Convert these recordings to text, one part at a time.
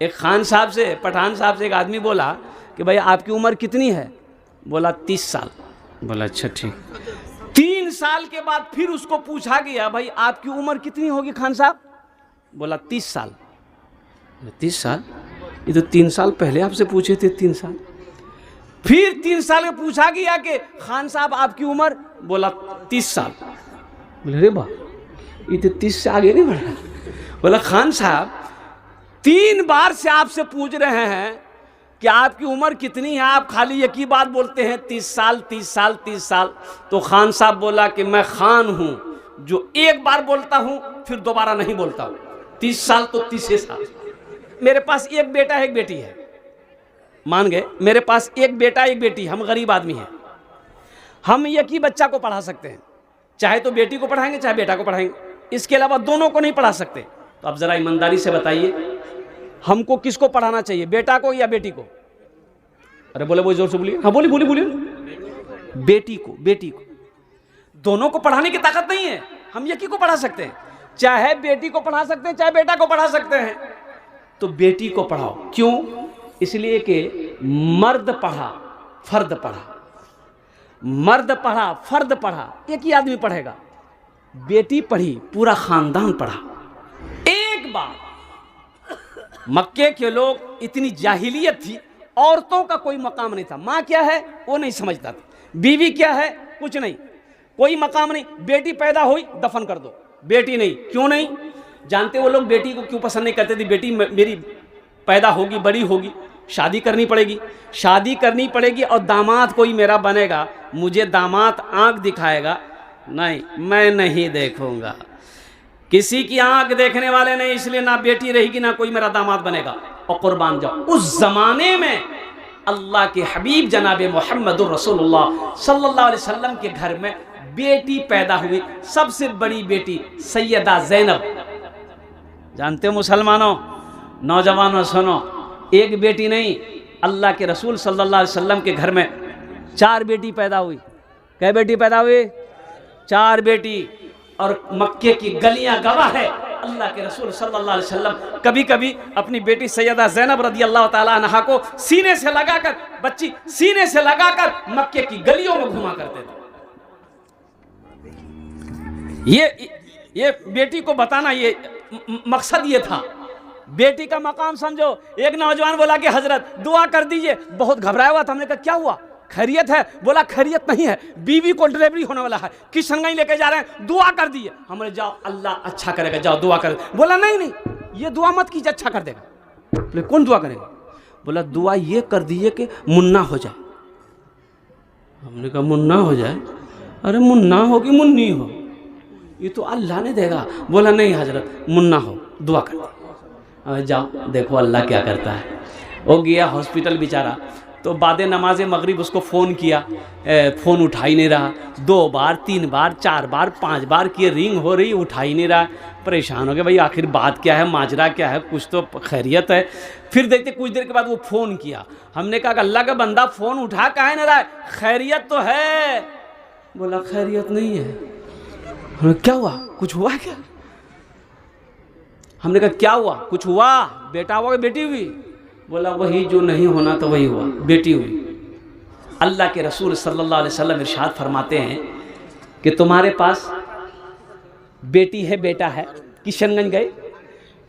एक खान साहब से, पठान साहब से एक आदमी बोला कि भाई आपकी उम्र कितनी है? बोला 30 साल। बोला अच्छा ठीक। 3 साल के बाद फिर उसको पूछा गया भाई आपकी उम्र कितनी होगी खान साहब? बोला 30 साल। 30 साल? ये तो 3 साल पहले आपसे पूछे थे 3 साल। फिर 3 साल में पूछा गया कि खान साहब आपकी उम्र? बोला 30 साल। बोले अरे वाह, ये तो 30 से आगे नहीं बढ़ा। बोला खान साहब 3 बार से आपसे पूछ रहे हैं कि आपकी उम्र कितनी है, आप खाली एक ही बात बोलते हैं 30 साल 30 साल 30 साल। तो खान साहब बोला कि मैं खान हूं जो एक बार बोलता हूं फिर दोबारा नहीं बोलता हूं। 30 साल तो 30 साल। मेरे पास एक बेटा है एक बेटी है, मान गए? मेरे पास एक बेटा एक बेटी, हम गरीब आदमी हैं। हम एक ही बच्चा को पढ़ा सकते हैं, चाहे तो बेटी को पढ़ाएंगे चाहे बेटा को पढ़ाएंगे, इसके अलावा दोनों को नहीं पढ़ा सकते। तो अब जरा ईमानदारी से बताइए हमको किसको पढ़ाना चाहिए, बेटा को या बेटी को? अरे बोले वो जोर से बोलिए। हाँ बोलिए बोलिए बोलिए। बेटी को, बेटी को। दोनों को पढ़ाने की ताकत नहीं है, हम एक ही को पढ़ा सकते हैं। चाहे बेटी को पढ़ा सकते हैं चाहे बेटा को पढ़ा सकते हैं। तो बेटी को पढ़ाओ। क्यों? इसलिए कि मर्द पढ़ा फर्द पढ़ा, मर्द पढ़ा फर्द पढ़ा, एक ही आदमी पढ़ेगा। बेटी पढ़ी पूरा खानदान पढ़ा। एक बार मक्के के लोग इतनी जाहिलियत थी, औरतों का कोई मकाम नहीं था। माँ क्या है वो नहीं समझता था, बीवी क्या है कुछ नहीं, कोई मकाम नहीं। बेटी पैदा हुई दफन कर दो, बेटी नहीं। क्यों नहीं? जानते वो लोग बेटी को क्यों पसंद नहीं करते थे? बेटी मेरी पैदा होगी, बड़ी होगी, शादी करनी पड़ेगी, शादी करनी पड़ेगी और दामाद कोई मेरा बनेगा, मुझे दामाद आंख दिखाएगा, नहीं मैं नहीं देखूंगा। किसी की आंख देखने वाले नहीं, इसलिए ना बेटी रहेगी ना कोई मेरा दामाद बनेगा। और कुर्बान जाओ। उस जमाने में अल्लाह के हबीब जनाब मोहम्मदुर रसूलुल्लाह सल्लल्लाहु अलैहि वसल्लम के घर में बेटी पैदा हुई, सबसे बड़ी बेटी सैयदा ज़ैनब। जानते हो मुसलमानों, नौजवानों सुनो, एक बेटी नहीं, अल्लाह के रसूल सल्लल्लाहु अलैहि वसल्लम के घर में 4 बेटी पैदा हुई। कै बेटी पैदा हुई? 4 बेटी। और मक्के की गलियां गवाह है, अल्लाह के रसूल सल्लल्लाहु अलैहि वसल्लम कभी कभी अपनी बेटी सैयदा ज़ैनब रदी अल्लाह ताला अन्हा को सीने से लगाकर, बच्ची सीने से लगाकर मक्के की गलियों में घुमा करते थे। ये बेटी को बताना, ये मकसद ये था। बेटी का मकाम समझो। एक नौजवान बोला कि हजरत दुआ कर दीजिए, बहुत घबराया हुआ था। हमने कहा क्या हुआ, खैरियत है? बोला खैरियत नहीं है, बीवी को डिलीवरी होने वाला है, किशनगंज लेके जा रहे हैं, दुआ कर दिए। हमने जाओ अल्लाह अच्छा करेगा, जाओ दुआ कर। बोला नहीं नहीं ये दुआ मत कीजिए, अच्छा कर देगा। बोले कौन दुआ करेगा? बोला दुआ ये कर दीजिए कि मुन्ना हो जाए। हमने कहा मुन्ना हो जाए? अरे मुन्ना हो कि मुन्नी हो, ये तो अल्लाह ने देगा। बोला नहीं हजरत मुन्ना हो, दुआ कर दे। जाओ देखो अल्लाह क्या करता है। वो गया हॉस्पिटल बेचारा, तो बाद नमाज मगरिब उसको फ़ोन किया, फ़ोन उठा ही नहीं रहा। 2 बार 3 बार 4 बार 5 बार किए, रिंग हो रही, उठा ही नहीं रहा। परेशान हो गए भाई आखिर बात क्या है, माजरा क्या है, कुछ तो खैरियत है। फिर देखते कुछ देर के बाद वो फ़ोन किया। हमने कहा अल्लाह का बंदा फ़ोन उठा काहे नहीं रहा है, खैरियत तो है। बोला खैरियत नहीं है। हमने क्या हुआ, कुछ हुआ क्या? हमने कहा क्या हुआ, कुछ हुआ? बेटा हुआ कि बेटी हुई? बोला वही जो नहीं होना तो वही हुआ, बेटी हुई। अल्लाह के रसूल सल्लल्लाहु अलैहि वसल्लम इरशाद फरमाते हैं कि तुम्हारे पास बेटी है बेटा है, किशनगंज गए,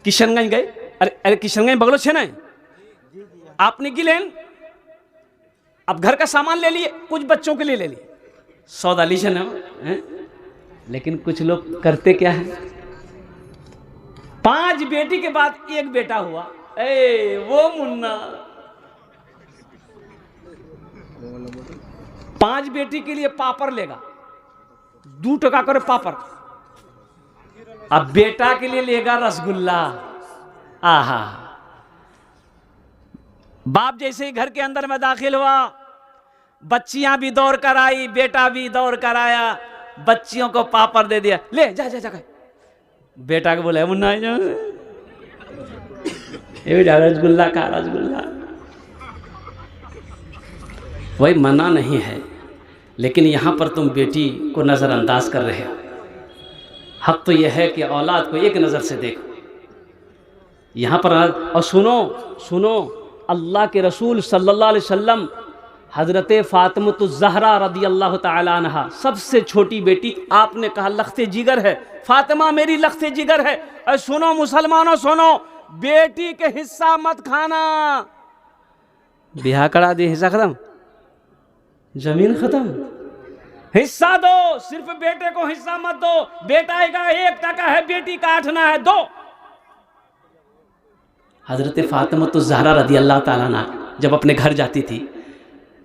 किशनगंज गए, अरे किशनगंज बगलो छे ना, आपने की लेन, अब घर का सामान ले लिए, कुछ बच्चों के लिए ले लिए, सौदा लीजिए है। लेकिन कुछ लोग करते क्या है, 5 बेटी के बाद एक बेटा हुआ, वो मुन्ना। 5 बेटी के लिए पापड़ लेगा, 2 टका करे पापड़। अब बेटा के लिए लेगा रसगुल्ला। आहा, बाप जैसे ही घर के अंदर में दाखिल हुआ, बच्चियां भी दौड़ कर आई, बेटा भी दौड़ कर आया, बच्चियों को पापड़ दे दिया, ले जा जा जा। बेटा को बोला मुन्ना रसगुल्ला खा, रसगुल्ला। वही मना नहीं है, लेकिन यहां पर तुम बेटी को नज़रअंदाज कर रहे हो। हक तो यह है कि औलाद को एक नज़र से देखो। यहाँ पर और सुनो सुनो, अल्लाह के रसूल सल्लल्लाहु अलैहि वसल्लम हज़रत फ़ातिमा रदी अल्लाह ताला अन्हा सबसे छोटी बेटी, आपने कहा लख्ते जिगर है, फातिमा मेरी लख्ते जिगर है। और सुनो मुसलमानों सुनो, बेटी के हिस्सा मत खाना। ब्याह करा दे, हिस्सा खत्म, जमीन खत्म, हिस्सा दो, सिर्फ बेटे को हिस्सा मत दो। बेटा का 1 टका है, बेटी का 8 आना है, दो। हजरत फातिमा रदी अल्लाह ताला अन्हा जब अपने घर जाती थी,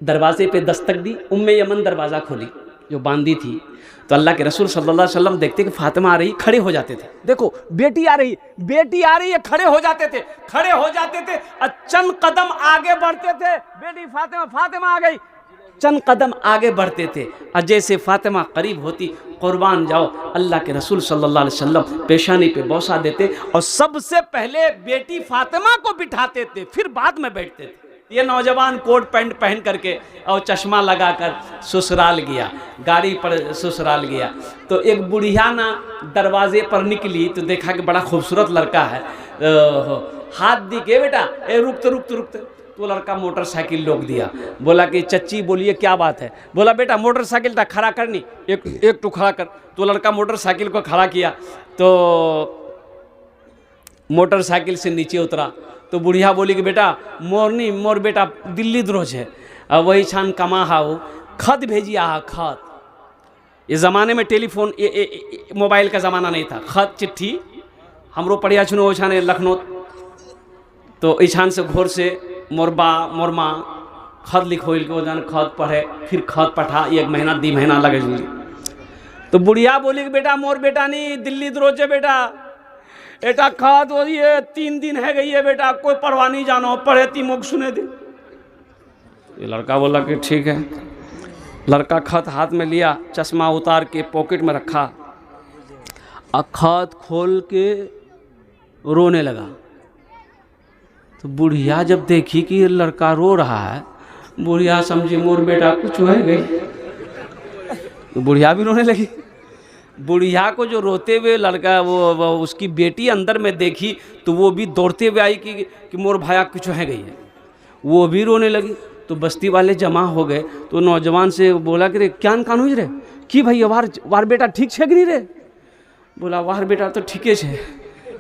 दरवाजे पे दस्तक दी, उम्मे यमन दरवाज़ा खोली जो बांधी थी, तो अल्लाह के रसूल सल्लल्लाहु अलैहि वसल्लम देखते कि फातिमा आ रही, खड़े हो जाते थे। देखो बेटी आ रही, बेटी आ रही है, खड़े हो जाते थे, खड़े हो जाते थे, चंद कदम आगे बढ़ते थे, बेटी फातिमा, फातिमा आ गई, चंद कदम आगे बढ़ते थे। और जैसे फातिमा करीब होती, कुर्बान जाओ, अल्लाह के रसूल सल्लल्लाहु अलैहि वसल्लम पेशानी पे बौसा देते और सबसे पहले बेटी फातिमा को बिठाते थे, फिर बाद में बैठते थे। ये नौजवान कोट पैंट पहन करके और चश्मा लगाकर ससुराल गया, गाड़ी पर ससुराल गया, तो एक बुढ़िया ना दरवाजे पर निकली तो देखा कि बड़ा खूबसूरत लड़का है, हाथ दी के बेटा ए रुकते रुकते रुकते, तो लड़का मोटरसाइकिल रोक दिया, बोला कि चच्ची बोलिए क्या बात है। बोला बेटा मोटरसाइकिल था खड़ा करनी, एक तो खड़ा कर। तो लड़का मोटरसाइकिल को खड़ा किया, तो मोटरसाइकिल से नीचे उतरा, तो बुढ़िया बोली कि बेटा मोरनी मोर बेटा दिल्ली द्रोज है, और वही छान कमा हाउ खत भेजिया खत। ये ज़माने में टेलीफोन मोबाइल का ज़माना नहीं था, खत चिट्ठी हमरो पढ़िया छुनो ओछाने लखनऊ, तो ईछान से घोर से मोरबा मोरमा खत लिखोल के जान खत पढ़े, फिर खत पठा, 1 महीना 2 महीना लगे। तो बुढ़िया बोली कि बेटा मोर बेटा नहीं दिल्ली द्रोज है बेटा, एटा खत हो ये 3 दिन है गई है बेटा, कोई परवाह नहीं जानो, पढ़े ती मुख सुने दे। ये लड़का बोला कि ठीक है। लड़का खत हाथ में लिया, चश्मा उतार के पॉकेट में रखा, और खत खोल के रोने लगा। तो बुढ़िया जब देखी कि ये लड़का रो रहा है, बुढ़िया समझी मोर बेटा कुछ है गई, तो बुढ़िया भी रोने लगी। बुढ़िया को जो रोते हुए लड़का वो उसकी बेटी अंदर में देखी, तो वो भी दौड़ते हुए आई कि मोर भाया कुछ है गई है, वो भी रोने लगी। तो बस्ती वाले जमा हो गए, तो नौजवान से बोला कि रे क्या कानूज रे कि भाई वार बेटा ठीक छे कि नहीं रे। बोला वार बेटा तो ठीके छे,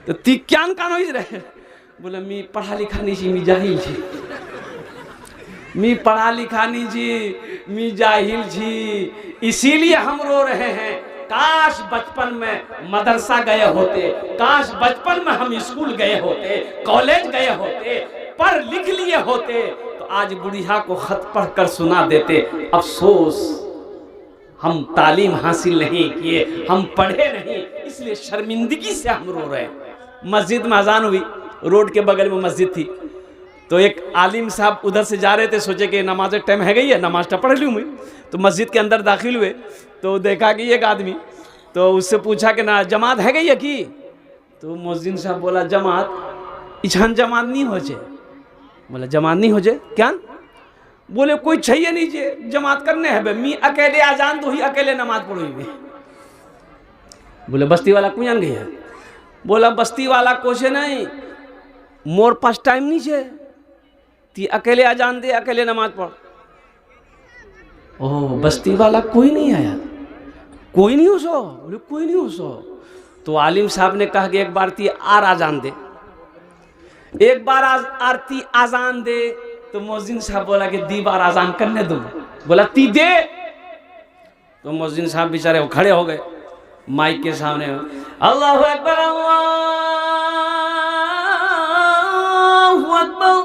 तो ती क्या कानूज रे। बोला मी पढ़ा लिखा नहीं छी, मी जाहिल छी, मी पढ़ा लिखा नहीं छी, मी जाहिल छी, इसीलिए हम रो रहे हैं। काश बचपन में मदरसा गए होते, काश बचपन में हम स्कूल गए होते, कॉलेज गए होते, पढ़ लिख लिए होते, तो आज बुढ़िया को खत पढ़ कर सुना देते। अफसोस हम तालीम हासिल नहीं किए, हम पढ़े नहीं, इसलिए शर्मिंदगी से हम रो रहे हैं। मस्जिद में अजान हुई, रोड के बगल में मस्जिद थी, तो एक आलिम साहब उधर से जा रहे थे, सोचे कि नमाज टाइम है गई है, नमाज तो पढ़ लूँ मैं। तो मस्जिद के अंदर दाखिल हुए, तो देखा कि एक आदमी, तो उससे पूछा कि ना जमात है गई है कि। तो मुअज्जिन साहब बोला जमात इछान जमात नहीं हो जे। बोला जमात नहीं हो जे क्या। बोले कोई चाहिए नहीं जे जमात करने है, मैं अकेले आजान तो ही अकेले नमाज पढ़ो ही। बोले बस्ती वाला क्यों जान गई है। बोला बस्ती वाला कोशे नहीं, मोर पास टाइम नहीं छे, ती अकेले आजान दे, अकेले नमाज पढ़। ओह बस्ती वाला कोई नहीं आया, कोई नहीं हो सो। बोले कोई नहीं हो सो। तो आलिम साहब ने कहा कि एक बार ती आर आजान दे, एक बार आरती आजान दे। तो मुअज्जिन साहब बोला कि दी बार आजान करने दो। बोला ती दे। तो मुअज्जिन साहब बेचारे खड़े हो गए माइक के सामने, अल्लाहु अकबर अल्लाहु अकबर।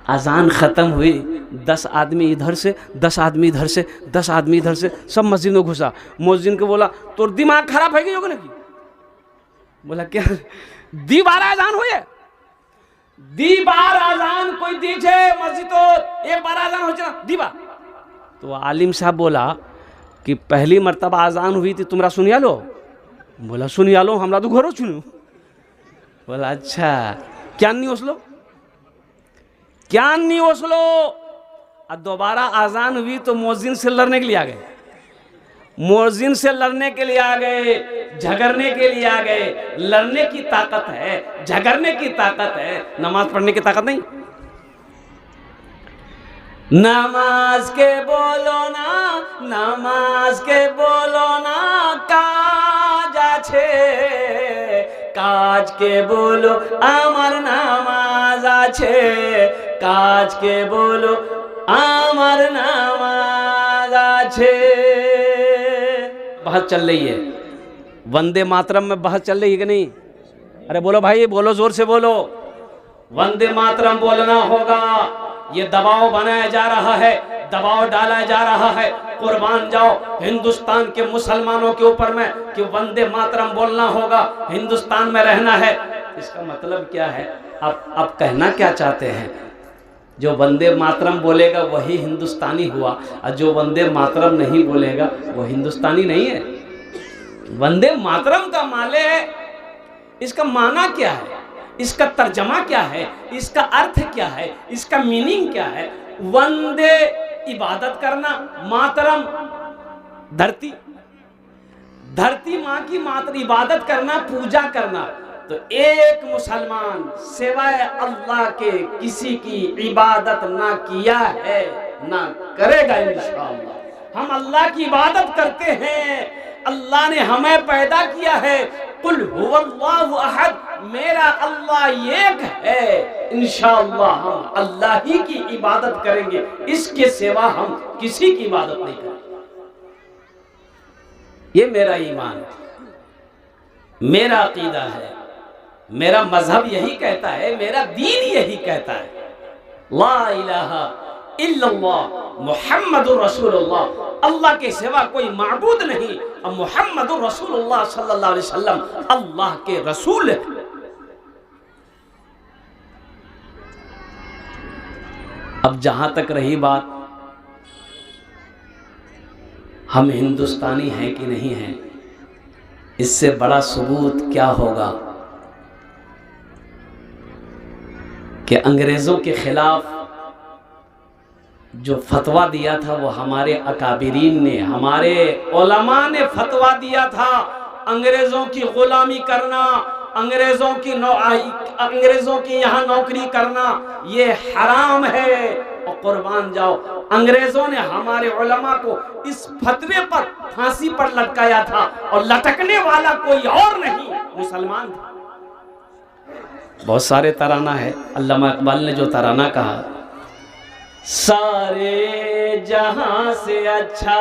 अजान ख़त्म हुई, 10 आदमी इधर से 10 आदमी इधर से 10 आदमी इधर से, सब मस्जिद में घुसा। मुअज्जिन को बोला तो दिमाग खराब है कि नहीं। बोला क्या दी बार आजान हुई है, दी बार आजान कोई दीछे मस्जिद तो एक बार आजान हो जाए दी बार। तो आलिम साहब बोला कि पहली मर्तबा आजान हुई थी तुमरा सुनिया लो। बोला सुनिया लो, हमरा तो घरों सुनू। बोला अच्छा क्या नहीं ओसलो, क्या नहीं ओसलो। और दोबारा आजान हुई तो मुअज्जिन से लड़ने के लिए आ गए। मुअज्जिन से लड़ने के लिए आ गए, झगड़ने के लिए आ गए। लड़ने की ताकत है, झगड़ने की ताकत है, नमाज पढ़ने की ताकत नहीं। नमाज के बोलो ना, नमाज के बोलो ना, काज आछे, काज के बोलो आमार नामाज आछे, काज के बोलो आमार नामाज आछे। बहस चल रही है, वंदे मातरम में बहस चल रही है कि नहीं? अरे बोलो भाई, बोलो, जोर से बोलो। वंदे मातरम बोलना होगा। ये दबाव बनाया जा रहा है, दबाव डाला जा रहा है, कुर्बान जाओ हिंदुस्तान के मुसलमानों के ऊपर में कि वंदे मातरम बोलना होगा, हिंदुस्तान में रहना है। इसका मतलब क्या है? आप कहना क्या चाहते हैं? जो वंदे मातरम बोलेगा वही हिंदुस्तानी हुआ, और जो वंदे मातरम नहीं बोलेगा वो हिंदुस्तानी नहीं है। वंदे मातरम का माले है, इसका माना क्या है, इसका तर्जमा क्या है, इसका अर्थ क्या है, इसका मीनिंग क्या है? वंदे इबादत करना, मातरम धरती, धरती माँ की मात्र इबादत करना, पूजा करना। तो एक मुसलमान सिवाय अल्लाह के किसी की इबादत ना किया है, ना करेगा इंशाअल्लाह। हम अल्लाह की इबादत करते हैं, अल्लाह ने हमें पैदा किया है। कुल हुवल्लाहु अहद, मेरा अल्लाह एक है। इंशाअल्लाह हम अल्लाह ही की इबादत करेंगे, इसके सिवा हम किसी की इबादत नहीं करेंगे। ये मेरा ईमान है, मेरा अकीदा है, मेरा मजहब यही कहता है, मेरा दीन यही कहता है। ला इलाहा इल्लल्लाह मुहम्मदुर रसूलुल्लाह, अल्लाह के सिवा कोई माबूद नहीं, और मुहम्मदुर रसूलुल्लाह सल्लल्लाहु अलैहि वसल्लम अल्लाह के रसूल है। अब जहां तक रही बात हम हिंदुस्तानी हैं कि नहीं हैं, इससे बड़ा सबूत क्या होगा कि अंग्रेजों के खिलाफ जो फतवा दिया था वो हमारे अकाबिरीन ने, हमारे उलमा ने फतवा दिया था। अंग्रेजों की गुलामी करना, अंग्रेजों की यहाँ नौकरी करना ये हराम है। और कुर्बान जाओ, अंग्रेजों ने हमारे उलमा को इस फतवे पर फांसी पर लटकाया था, और लटकने वाला कोई और नहीं, मुसलमान था। बहुत सारे तराना है, अल्लामा इकबाल ने जो तराना कहा, सारे जहां से अच्छा,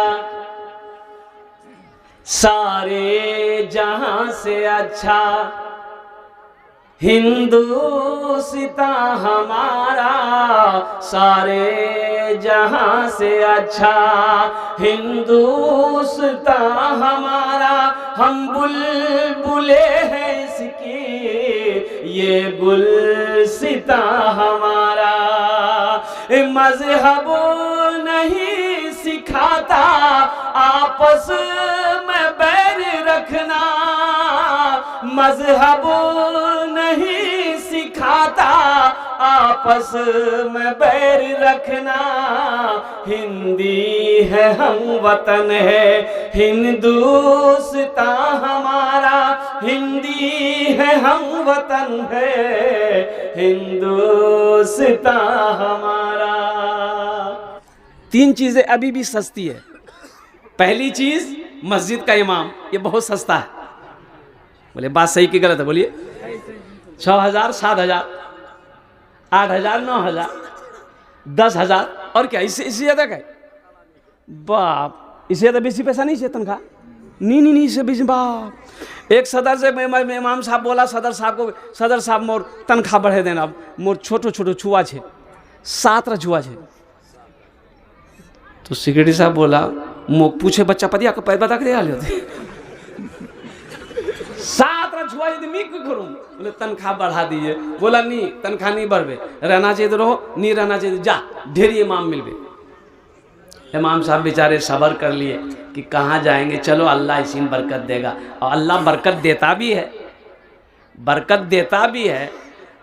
सारे जहां से अच्छा हिंदुस्तान हमारा, सारे जहां से अच्छा हिंदुस्तान हमारा। हम बुलबुले हैं इसकी, ये गुलसिता हमारा। मजहब नहीं सिखाता आपस में बैर रखना, मजहब नहीं सिखाता आपस में बैर रखना। हिंदी है हम वतन है हिंदुस्तान हमारा, हिंदी है हम वतन है हिंदुस्तान हमारा। तीन चीजें अभी भी सस्ती है। पहली चीज मस्जिद का इमाम, ये बहुत सस्ता है। बोले बात सही की गलत है? बोलिए। 6,000, 7,000, 8,000, 9,000, 10,000, और क्या इससे ज्यादा क्या? बाप, इससे ज्यादा बेसी पैसा नहीं चाहिए तनख्वाह। नहीं, इससे बेसी बाप। एक सदर से इमाम साहब बोला सदर साहब को, सदर साहब मोर तनख्वाह बढ़े देना, मोर छोटो छोटो छुआ छे, 7 छुआ छे। तो सिक्योरिटी साहब बोला, पूछे बच्चा पतिया को पैर बता के होते 7 छुआ यदि मैं क्यों करूँ? बोले तनख्वाह बढ़ा दीजिए। बोला नहीं, तनख्वाह नहीं बढ़े, रहना चाहिए तो रहो, नहीं रहना चाहिए जा, ढेरी इमाम मिल गए। इमाम साहब बेचारे सब्र कर लिए कि कहाँ जाएंगे, चलो अल्लाह इसी में बरकत देगा। और अल्लाह बरकत देता भी है, बरकत देता भी है।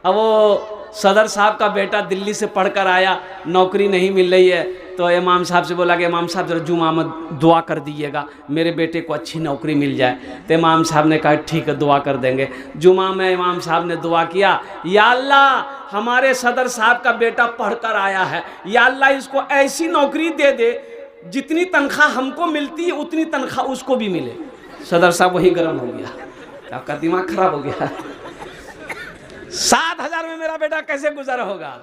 अब वो सदर साहब का बेटा दिल्ली से पढ़कर आया, नौकरी नहीं मिल रही है, तो इमाम साहब से बोला कि इमाम साहब ज़रा जुमा में दुआ कर दीजिएगा, मेरे बेटे को अच्छी नौकरी मिल जाए। तो इमाम साहब ने कहा ठीक है दुआ कर देंगे। जुमा में इमाम साहब ने दुआ किया, या अल्लाह हमारे सदर साहब का बेटा पढ़कर आया है, या अल्लाह इसको ऐसी नौकरी दे दे जितनी तनख्वाह हमको मिलती है उतनी तनख्वाह उसको भी मिले। सदर साहब वही गर्म हो गया, आपका दिमाग खराब हो गया। 7,000 में मेरा बेटा कैसे गुजारा होगा?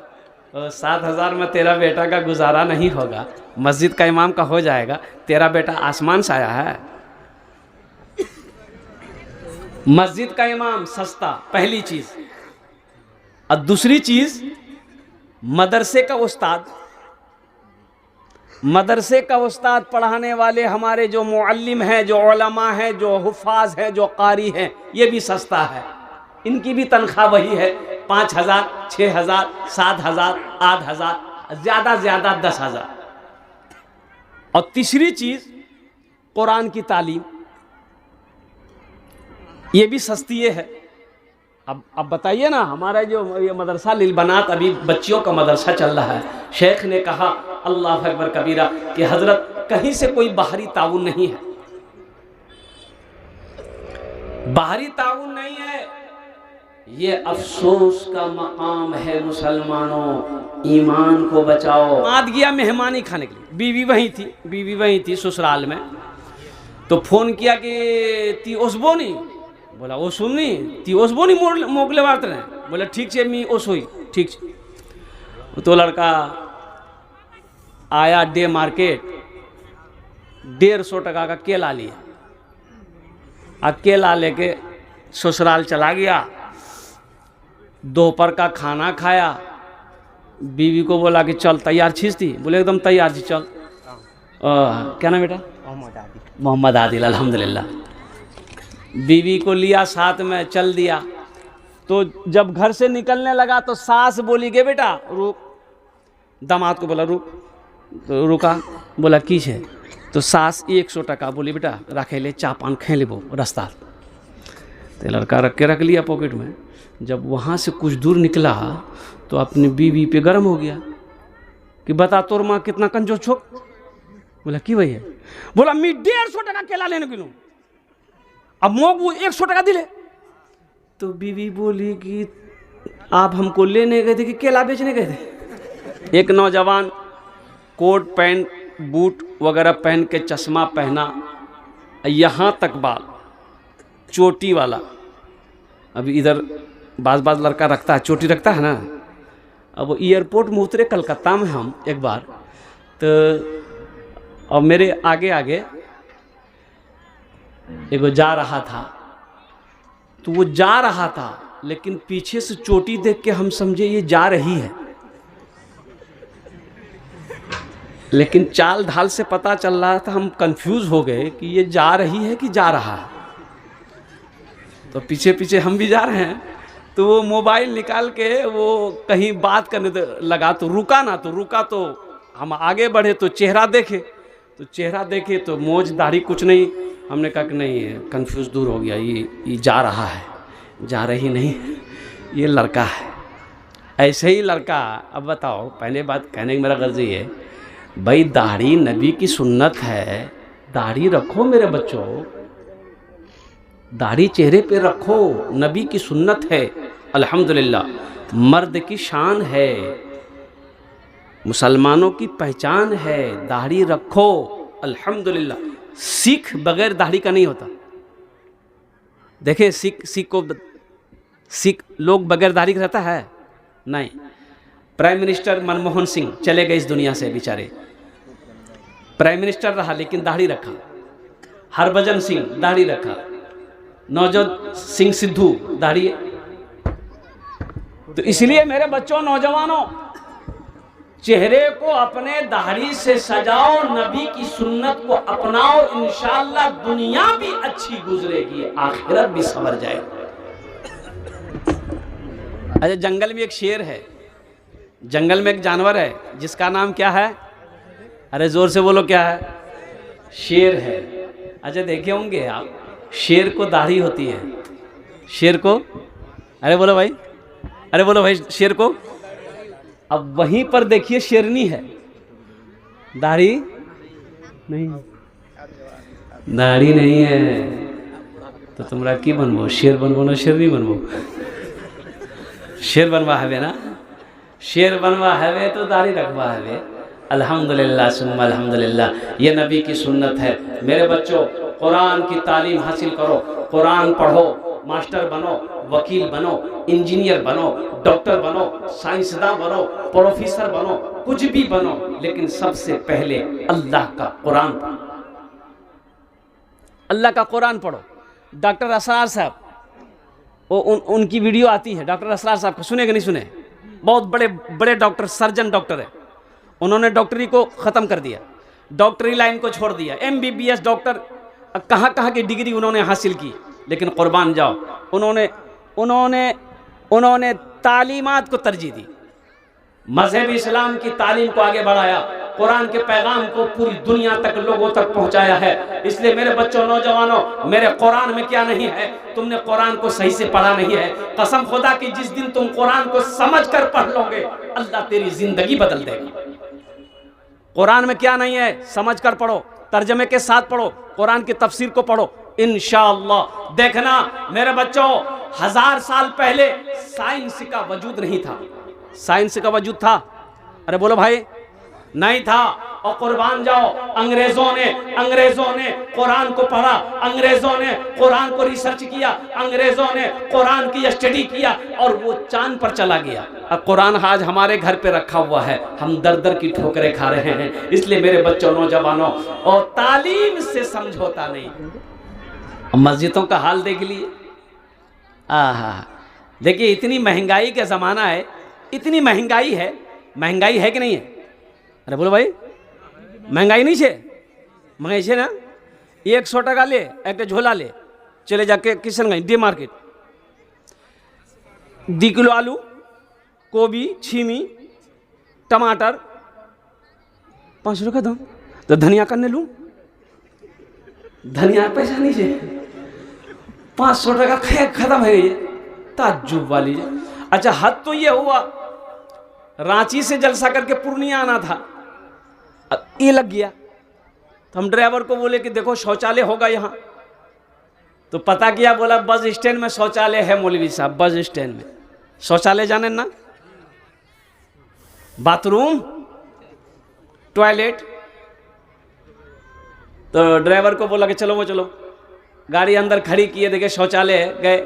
7,000 में तेरा बेटा का गुजारा नहीं होगा, मस्जिद का इमाम का हो जाएगा, तेरा बेटा आसमान से आया है। मस्जिद का इमाम सस्ता, पहली चीज। और दूसरी चीज मदरसे का उस्ताद, मदरसे का उस्ताद पढ़ाने वाले हमारे जो मुअल्लिम हैं, जो उलमा हैं, जो हुफ़ाज़ हैं, जो कारी हैं, ये भी सस्ता है। इनकी भी तनख्वाह वही है 5,000, 6,000, 7,000, 8,000, ज़्यादा ज़्यादा 10,000। और तीसरी चीज़ कुरान की तालीम, ये भी सस्ती है। अब बताइए ना, हमारा जो ये मदरसा लिलबनात अभी बच्चियों का मदरसा चल रहा है, शेख ने कहा अल्लाह अकबर कबीरा कि हजरत कहीं से कोई बाहरी ताउन नहीं है, बाहरी ताउन नहीं है। ये अफसोस का मकाम है मुसलमानों, ईमान को बचाओ। आद गया मेहमानी खाने के लिए, बीवी वहीं थी ससुराल में। तो फोन किया कि ती ओसबोनी, बोला ओ सुननी ती ओसबोनी मोगले बात रहे, बोला ठीक है मी ओस हुई ठीक है। तो लड़का आया डे मार्केट, 150 टका का केला लिया, केला लेके ससुराल चला गया। दोपहर का खाना खाया, बीवी को बोला कि चल तैयार चीज थी, बोले एकदम तैयार थी चल। क्या नाम बेटा? मोहम्मद आदिल। अल्हम्दुलिल्लाह। बीवी को लिया साथ में, चल दिया। तो जब घर से निकलने लगा तो सास बोली के बेटा रुक, दामाद को बोला रुक, तो रुका, बोला किस है? तो सास 100 टका बोली बेटा रखे ले, चा पान खे लेबो रास्ता। तो लड़का रख लिया पॉकेट में। जब वहाँ से कुछ दूर निकला तो अपनी बीवी पे गर्म हो गया कि बता तोर माँ कितना कंजूस छोक। बोला कि भैया? बोला मैं 150 टका केला लेने के लूँ, अब मोग वो 100 टका दिले। तो बीवी बोली कि आप हमको लेने गए थे कि केला बेचने गए थे? एक नौजवान कोट पैंट बूट वगैरह पहन के, चश्मा पहना, यहाँ तक बाल, चोटी वाला। अभी इधर बाज लड़का रखता है, चोटी रखता है ना। अब वो एयरपोर्ट में उतरे कलकत्ता में हम एक बार, तो और मेरे आगे आगे एगो जा रहा था, तो वो जा रहा था लेकिन पीछे से चोटी देख के हम समझे ये जा रही है, लेकिन चाल ढाल से पता चल रहा था, हम कंफ्यूज हो गए कि ये जा रही है कि जा रहा है। तो पीछे पीछे हम भी जा रहे हैं। तो वो मोबाइल निकाल के वो कहीं बात करने लगा, तो रुका ना, तो रुका तो हम आगे बढ़े तो चेहरा देखे तो मोज दाढ़ी कुछ नहीं। हमने कहा कि नहीं, कंफ्यूज दूर हो गया, ये जा रहा है, जा रही नहीं, ये लड़का है। ऐसे ही लड़का। अब बताओ, पहले बात कहने की मेरा गर्ज ये है भाई, दाढ़ी नबी की सुन्नत है, दाढ़ी रखो मेरे बच्चों, दाढ़ी चेहरे पे रखो, नबी की सुन्नत है। अल्हम्दुलिल्लाह, मर्द की शान है, मुसलमानों की पहचान है, दाढ़ी रखो। अल्हम्दुलिल्लाह। सिख बगैर दाढ़ी का नहीं होता। देखिए सिख लोग बगैर दाढ़ी का रहता है नहीं। प्राइम मिनिस्टर मनमोहन सिंह चले गए इस दुनिया से, बेचारे प्राइम मिनिस्टर रहा लेकिन दाढ़ी रखा। हरभजन सिंह दाढ़ी रखा। नवजोत सिंह सिद्धू दाढ़ी। तो इसलिए मेरे बच्चों, नौजवानों, चेहरे को अपने दाढ़ी से सजाओ, नबी की सुन्नत को अपनाओ, इंशाअल्लाह दुनिया भी अच्छी गुजरेगी, आखिरत भी संवर जाएगी। अच्छा, जंगल में एक शेर है, जंगल में एक जानवर है जिसका नाम क्या है? अरे जोर से बोलो, क्या है? शेर है। अच्छा, देखे होंगे आप, शेर को दाढ़ी होती है। शेर को, अरे बोलो भाई, अरे बोलो भाई, शेर को। अब वहीं पर देखिए शेरनी है, दाढ़ी नहीं, दाढ़ी नहीं है तो तुमरा की बनबो? शेर बनबो ना शेर नहीं बनबो? शेर बनवा है ना, शेर बनवा है तो दाढ़ी रखवा है। अल्हम्दुलिल्लाह सुम्मा अल्हम्दुलिल्लाह, ये नबी की सुन्नत है। मेरे बच्चों, कुरान की तालीम हासिल करो, कुरान पढ़ो, मास्टर बनो, वकील बनो, इंजीनियर बनो, डॉक्टर बनो, साइंसदान बनो, प्रोफेसर बनो, कुछ भी बनो, लेकिन सबसे पहले अल्लाह का कुरान पढ़ो, अल्लाह का कुरान पढ़ो। डॉक्टर असरार साहब, वो उनकी वीडियो आती है, डॉक्टर असरार साहब को सुने कि नहीं सुने? बहुत बड़े बड़े डॉक्टर, सर्जन डॉक्टर है। उन्होंने डॉक्टरी को ख़त्म कर दिया, डॉक्टरी लाइन को छोड़ दिया, MBBS डॉक्टर, कहाँ कहाँ की डिग्री उन्होंने हासिल की, लेकिन कुर्बान जाओ, उन्होंने तालीमात को तरजीह दी, मज़हब इस्लाम की तालीम को आगे बढ़ाया, कुरान के पैगाम को पूरी दुनिया तक लोगों तक पहुंचाया है। इसलिए मेरे बच्चों, नौजवानों, मेरे कुरान में क्या नहीं है? तुमने कुरान को सही से पढ़ा नहीं है। कसम खुदा की, जिस दिन तुम कुरान को समझ कर पढ़ लोगे, अल्लाह तेरी जिंदगी बदल देगा। कुरान में क्या नहीं है, समझ कर पढ़ो, तर्जमे के साथ पढ़ो, कुरान की तफसीर को पढ़ो, इंशाअल्लाह। देखना मेरे बच्चों, 1000 साल पहले साइंस का वजूद नहीं था। साइंस का वजूद था? अरे बोलो भाई, नहीं था। और कुर्बान जाओ, अंग्रेजों ने कुरान को पढ़ा, अंग्रेजों ने कुरान को रिसर्च किया, अंग्रेजों ने कुरान की स्टडी किया और वो चांद पर चला गया। और कुरान आज हमारे घर पे रखा हुआ है, हम दर दर की ठोकरें खा रहे हैं। इसलिए मेरे बच्चों, नौजवानों, और तालीम से समझौता नहीं। मस्जिदों का हाल देख लिए, देखिए इतनी महंगाई का ज़माना है, इतनी महंगाई है कि नहीं है? अरे बोलो भाई, महंगाई नहीं है? महंगाई है ना। 100 टका ले एक झोला ले, चले जाके किशनगंज डी मार्केट, 2 किलो आलू, गोभी, छीमी, टमाटर 5 रुपये दो, तो धनिया करने लूँ, धनिया पैसा नहीं है, 500 टका खत्म है। ये ताज्जुब वाली। अच्छा, हद तो ये हुआ, रांची से जलसा करके पूर्णिया आना था, ये लग गया, तो हम ड्राइवर को बोले कि देखो शौचालय होगा यहाँ, तो पता किया, बोला बस स्टैंड में शौचालय है मौलवी साहब, बस स्टैंड में शौचालय जाने ना, बाथरूम, टॉयलेट। तो ड्राइवर को बोला कि चलो वो चलो, गाड़ी अंदर खड़ी किए, देखे शौचालय है, गए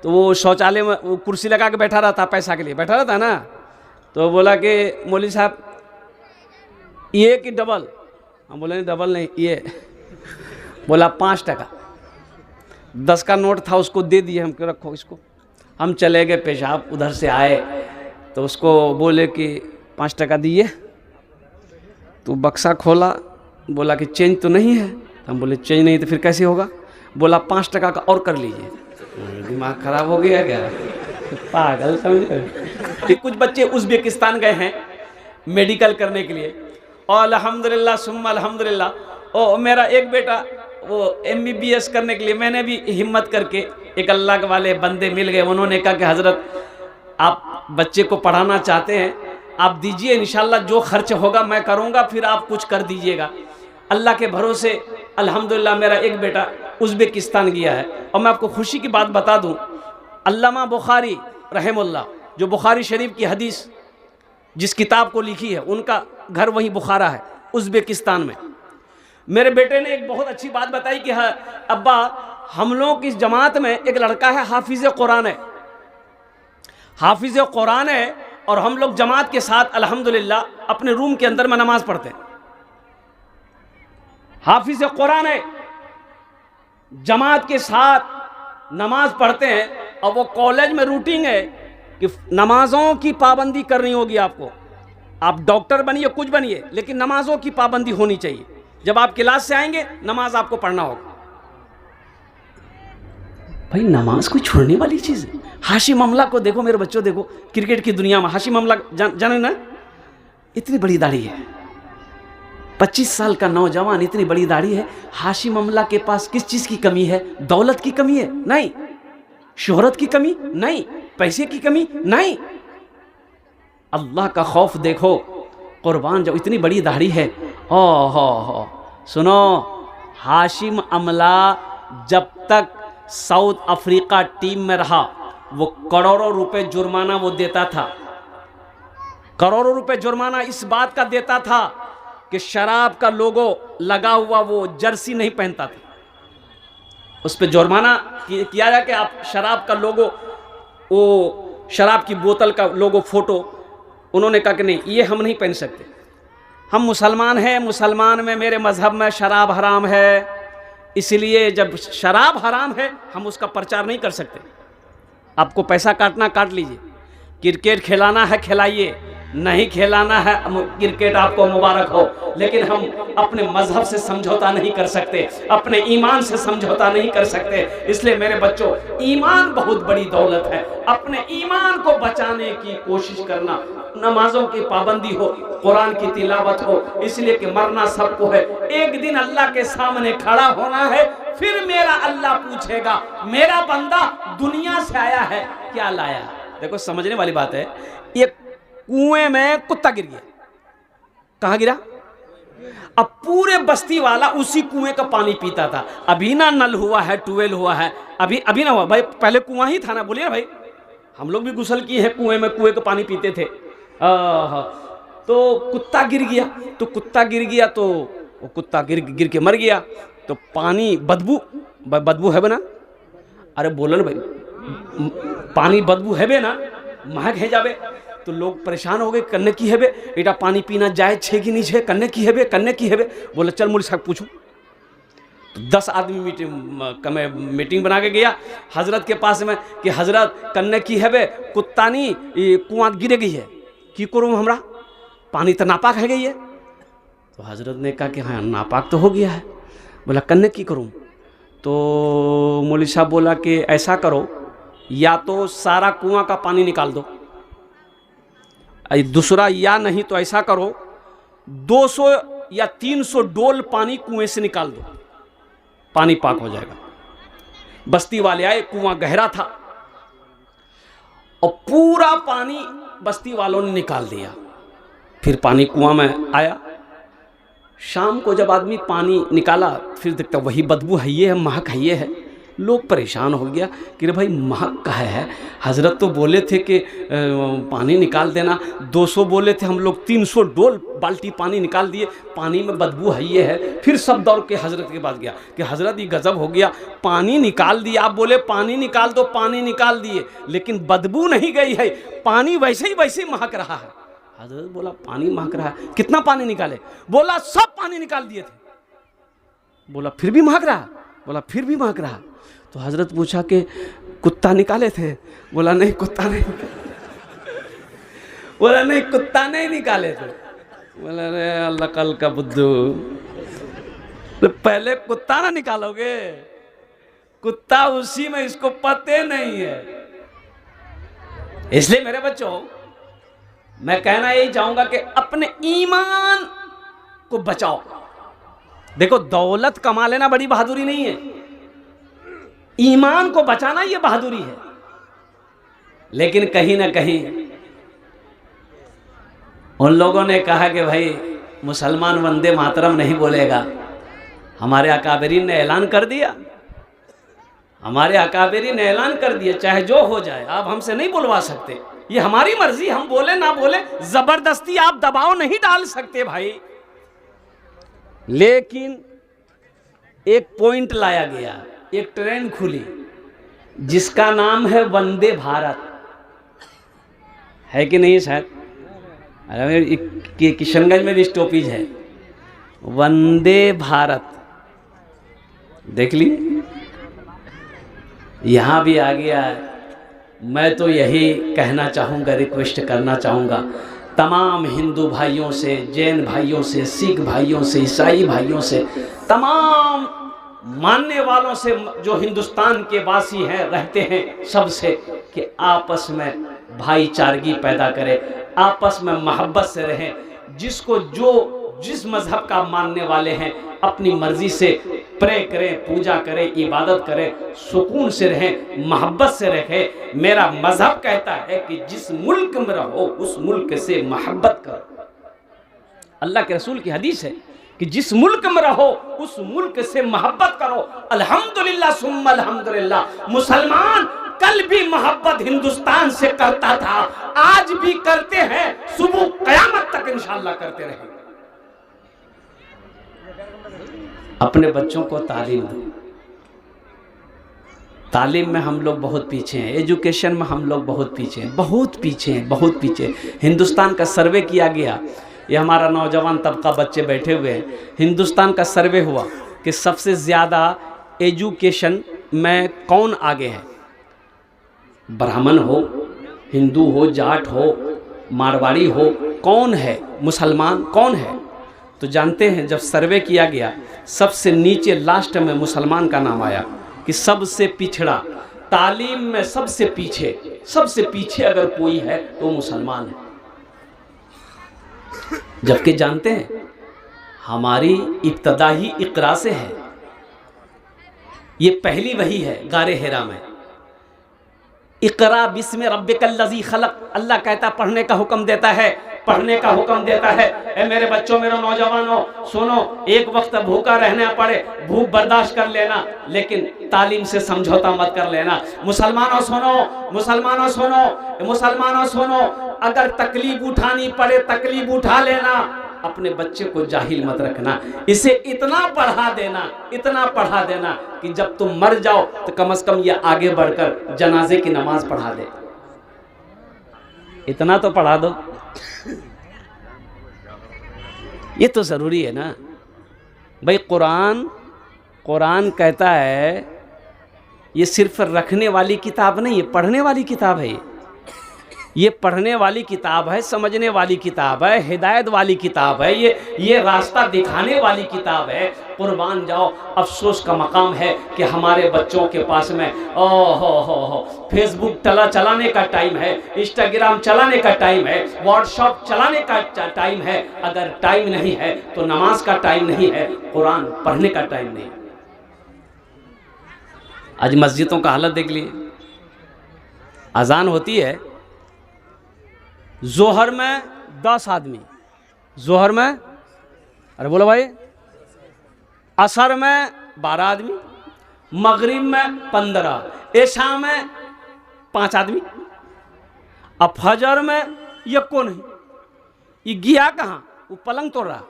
तो वो शौचालय में वो कुर्सी लगा के बैठा रहता, पैसा के लिए बैठा रहता ना, तो बोला कि मौलवी साहब ये कि डबल? हम बोले नहीं डबल नहीं, ये। बोला 5 टका, 10 का नोट था, उसको दे दिए, हम क्यों रखो इसको। हम चले गए पेशाब, उधर से आए तो उसको बोले कि 5 टका दिए, तो बक्सा खोला, बोला कि चेंज तो नहीं है। हम बोले चेंज नहीं तो फिर कैसे होगा? बोला 5 टका का और कर लीजिए। दिमाग खराब हो गया क्या? पागल समझे। कुछ बच्चे उज़्बेकिस्तान गए हैं मेडिकल करने के लिए, और अल्हम्दुलिल्लाह सुम्मा अल्हम्दुलिल्लाह। और मेरा एक बेटा वो MBBS करने के लिए, मैंने भी हिम्मत करके, एक अल्लाह के वाले बंदे मिल गए, उन्होंने कहा कि हज़रत आप बच्चे को पढ़ाना चाहते हैं, आप दीजिए, इंशाल्लाह जो खर्च होगा मैं करूँगा, फिर आप कुछ कर दीजिएगा। अल्लाह के भरोसे अल्हम्दुलिल्लाह मेरा एक बेटा उज़्बेकिस्तान गया है। और मैं आपको खुशी की बात बता दूँ, अल्लामा बुखारी रहमुल्लाह, जो बुखारी शरीफ की हदीस जिस किताब को लिखी है, उनका घर वहीं बुखारा है, उज़्बेकिस्तान में। मेरे बेटे ने एक बहुत अच्छी बात बताई कि हाँ अब्बा, हम लोग की जमात में एक लड़का है, हाफिज़ कुरान है, हाफिज़ कुरान है, और हम लोग जमात के साथ अल्हम्दुलिल्लाह अपने रूम के अंदर में नमाज पढ़ते हैं। हाफिज़ कुरान है, जमात के साथ नमाज पढ़ते हैं, और वो कॉलेज में रूटीन है कि नमाजों की पाबंदी करनी होगी आपको। आप डॉक्टर बनिए, कुछ बनिए, लेकिन नमाजों की पाबंदी होनी चाहिए। जब आप क्लास से आएंगे, नमाज आपको पढ़ना होगा। भाई नमाज कोई छोड़ने वाली चीज़ है? हाशिम अमला को देखो मेरे बच्चों, देखो क्रिकेट की दुनिया में हाशिम अमला जाने ना, इतनी बड़ी दाढ़ी है, 25 साल का नौजवान, इतनी बड़ी दाढ़ी है। हाशिम अमला के पास किस चीज़ की कमी है? दौलत की कमी है? नहीं। शोहरत की कमी? नहीं। पैसे की कमी? नहीं। अल्लाह का खौफ देखो, कुर्बान जाओ, इतनी बड़ी दाढ़ी है। ओ हो, सुनो, हाशिम अमला जब तक साउथ अफ्रीका टीम में रहा वो करोड़ों रुपए जुर्माना वो देता था, करोड़ों रुपए जुर्माना इस बात का देता था कि शराब का लोगो लगा हुआ वो जर्सी नहीं पहनता था। उस पर जुर्माना किया जाए कि आप शराब का लोगो, वो शराब की बोतल का लोगो फोटो, उन्होंने कहा कि नहीं ये हम नहीं पहन सकते, हम मुसलमान हैं, मुसलमान में मेरे मजहब में शराब हराम है, इसलिए जब शराब हराम है हम उसका प्रचार नहीं कर सकते। आपको पैसा काटना काट लीजिए, क्रिकेट खिलाना है खिलाइए, नहीं खिलाना है क्रिकेट आपको मुबारक हो, लेकिन हम अपने मजहब से समझौता नहीं कर सकते, अपने ईमान से समझौता नहीं कर सकते। इसलिए मेरे बच्चों, ईमान बहुत बड़ी दौलत है, अपने ईमान को बचाने की कोशिश करना, नमाजों की पाबंदी हो, कुरान की तिलावत हो, इसलिए कि मरना सबको है, एक दिन अल्लाह के सामने खड़ा होना है, फिर मेरा अल्लाह पूछेगा मेरा बंदा दुनिया से आया है क्या लाया। देखो समझने वाली बात है, एक कुएं में कुत्ता गिर गया, कहां गिरा? अब पूरे बस्ती वाला उसी कुएं का पानी पीता था, अभी ना नल हुआ है, ट्यूबवेल हुआ है, अभी ना हुआ भाई, पहले कुआं ही था ना। बोलिए भाई, हम लोग भी गुसल किए हैं कुएं में, कुएं का पानी पीते थे। तो कुत्ता गिर गया, तो कुत्ता गिर गया तो वो कुत्ता गिर के मर गया, तो पानी बदबू है ना, अरे बोलो ना भाई, पानी बदबू है बे ना, महक है जाबे, तो लोग परेशान हो गए, करने की है बे, बेटा पानी पीना जायज छे कि नहीं छे, करने की है बे, करने की है बे। बोले चल मुझे साहब पूछूं। तो 10 आदमी मीटिंग बना के गया हजरत के पास में कि हजरत करने की है बे, कुत्ता नहीं कुआं गिरे गई है, की करूँ हमरा, पानी तो नापाक है गई है। तो हजरत ने कहा कि हाँ नापाक तो हो गया है। बोला करने की करूँ? तो मौलवी साहब बोला कि ऐसा करो, या तो सारा कुआं का पानी निकाल दो, दूसरा या नहीं तो ऐसा करो 200 या 300 डोल पानी कुएं से निकाल दो, पानी पाक हो जाएगा। बस्ती वाले आए, कुआं गहरा था और पूरा पानी बस्ती वालों ने निकाल दिया। फिर पानी कुआं में आया, शाम को जब आदमी पानी निकाला फिर देखता वही बदबू है, ये है, महक है, ये है। लोग परेशान हो गया कि रे भाई महक का है, हजरत तो बोले थे कि पानी निकाल देना, 200 बोले थे, हम लोग 300 डोल बाल्टी पानी निकाल दिए, पानी में बदबू है, ये है। फिर सब दौड़ के हजरत के पास गया कि हजरत ये गजब हो गया, पानी निकाल दिया, आप बोले पानी निकाल दो, पानी निकाल दिए, लेकिन बदबू नहीं गई है, पानी वैसे ही महक रहा है। हजरत बोला पानी महक रहा है, कितना पानी निकाले? बोला सब पानी निकाल दिए थे। बोला फिर भी महक रहा? बोला फिर भी महक रहा। तो हजरत पूछा कि कुत्ता निकाले थे? बोला नहीं कुत्ता नहीं। बोला नहीं कुत्ता नहीं निकाले थे। बोला अरे अल्लाह कल का बुद्धू, तो पहले कुत्ता ना निकालोगे, कुत्ता उसी में, इसको पते नहीं है। इसलिए मेरे बच्चों मैं कहना यही चाहूंगा कि अपने ईमान को बचाओ। देखो दौलत कमा लेना बड़ी बहादुरी नहीं है, ईमान को बचाना ये बहादुरी है। लेकिन कहीं ना कहीं उन लोगों ने कहा कि भाई मुसलमान वंदे मातरम नहीं बोलेगा। हमारे अकाबरीन ने ऐलान कर दिया, हमारे अकाबरीन ने ऐलान कर दिया, चाहे जो हो जाए आप हमसे नहीं बुलवा सकते, ये हमारी मर्जी, हम बोले ना बोले, जबरदस्ती आप दबाव नहीं डाल सकते भाई। लेकिन एक पॉइंट लाया गया, एक ट्रेन खुली जिसका नाम है वंदे भारत, है कि नहीं शायद? अरे किशनगंज में भी स्टॉपेज है वंदे भारत, देख ली, यहां भी आ गया है। मैं तो यही कहना चाहूँगा, रिक्वेस्ट करना चाहूँगा तमाम हिंदू भाइयों से, जैन भाइयों से, सिख भाइयों से, ईसाई भाइयों से, तमाम मानने वालों से, जो हिंदुस्तान के वासी हैं, रहते हैं, सबसे कि आपस में भाईचारगी पैदा करें, आपस में मोहब्बत से रहें। जिसको जो जिस मजहब का मानने वाले हैं अपनी मर्जी से प्रे करें, पूजा करें, इबादत करें, सुकून से रहें, मोहब्बत से रहें। मेरा मजहब कहता है कि जिस मुल्क में रहो उस मुल्क से मोहब्बत करो। अल्लाह के रसूल की हदीस है कि जिस मुल्क में रहो उस मुल्क से मोहब्बत करो। अल्हम्दुलिल्लाह सुम्मा अल्हम्दुलिल्लाह। मुसलमान कल भी मोहब्बत हिंदुस्तान से करता था, आज भी करते हैं, सुबह कयामत तक इंशाअल्लाह करते रहेंगे। अपने बच्चों को तालीम दो। तालीम में हम लोग बहुत पीछे हैं, एजुकेशन में हम लोग बहुत पीछे हैं, बहुत पीछे हैं, बहुत पीछे। हिंदुस्तान का सर्वे किया गया, ये हमारा नौजवान तबका बच्चे बैठे हुए हैं, हिंदुस्तान का सर्वे हुआ कि सबसे ज़्यादा एजुकेशन में कौन आगे है। ब्राह्मण हो, हिंदू हो, जाट हो, मारवाड़ी हो, कौन है, मुसलमान कौन है। तो जानते हैं जब सर्वे किया गया सबसे नीचे लास्ट में मुसलमान का नाम आया कि सबसे पिछड़ा, तालीम में सबसे पीछे अगर कोई है तो मुसलमान है। जबकि जानते हैं हमारी इब्तदा ही इक़रा से है, ये पहली वही है गारे हिरा में। इक़रा बिस्मि रब्बिकल्लज़ी खलक़, अल्लाह कहता पढ़ने का हुक्म देता है, पढ़ने का हुक्म देता है। ए मेरे बच्चों, मेरे नौजवानों, सुनो, एक वक्त भूखा रहना पड़े, भूख बर्दाश्त कर लेना, लेकिन तालीम से समझौता मत कर लेना। मुसलमानों सुनो, मुसलमानों सुनो, मुसलमानों सुनो, अगर तकलीफ उठानी पड़े तकलीफ उठा लेना, अपने बच्चे को जाहिल मत रखना। इसे इतना पढ़ा देना, इतना पढ़ा देना कि जब तुम मर जाओ तो कम से कम ये आगे बढ़कर जनाजे की नमाज पढ़ा दे। इतना तो पढ़ा दो, ये तो ज़रूरी है ना भाई। कुरान कहता है ये सिर्फ रखने वाली किताब नहीं है, पढ़ने वाली किताब है। ये पढ़ने वाली किताब है, समझने वाली किताब है, हिदायत वाली किताब है, ये रास्ता दिखाने वाली किताब है। कुर्बान जाओ, अफसोस का मकाम है कि हमारे बच्चों के पास में फेसबुक चलाने का टाइम है, इंस्टाग्राम चलाने का टाइम है, व्हाट्सएप चलाने का टाइम है। अगर टाइम नहीं है तो नमाज का टाइम नहीं है, कुरान पढ़ने का टाइम नहीं। आज मस्जिदों का हालत देख लिए, अजान होती है, जोहर में 10 आदमी, जोहर में, अरे बोलो भाई, असर में 12 आदमी, मगरिब में 15, ऐशा में 5 आदमी, अब फजर में ये कौन है, ये गया कहाँ, वो पलंग तोड़ रहा,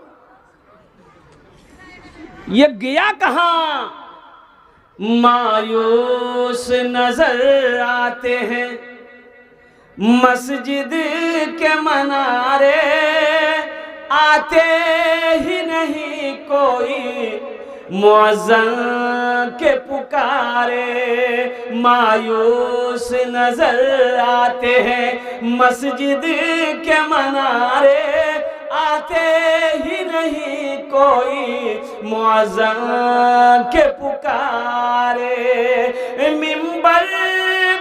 ये गया कहाँ। मायूस नजर आते हैं मस्जिद के मनारे, आते ही नहीं कोई मुअज्जिन के पुकारे। मायूस नजर आते हैं मस्जिद के मनारे, आते ही नहीं कोई मुअज्जिन के पुकारे। मिंबर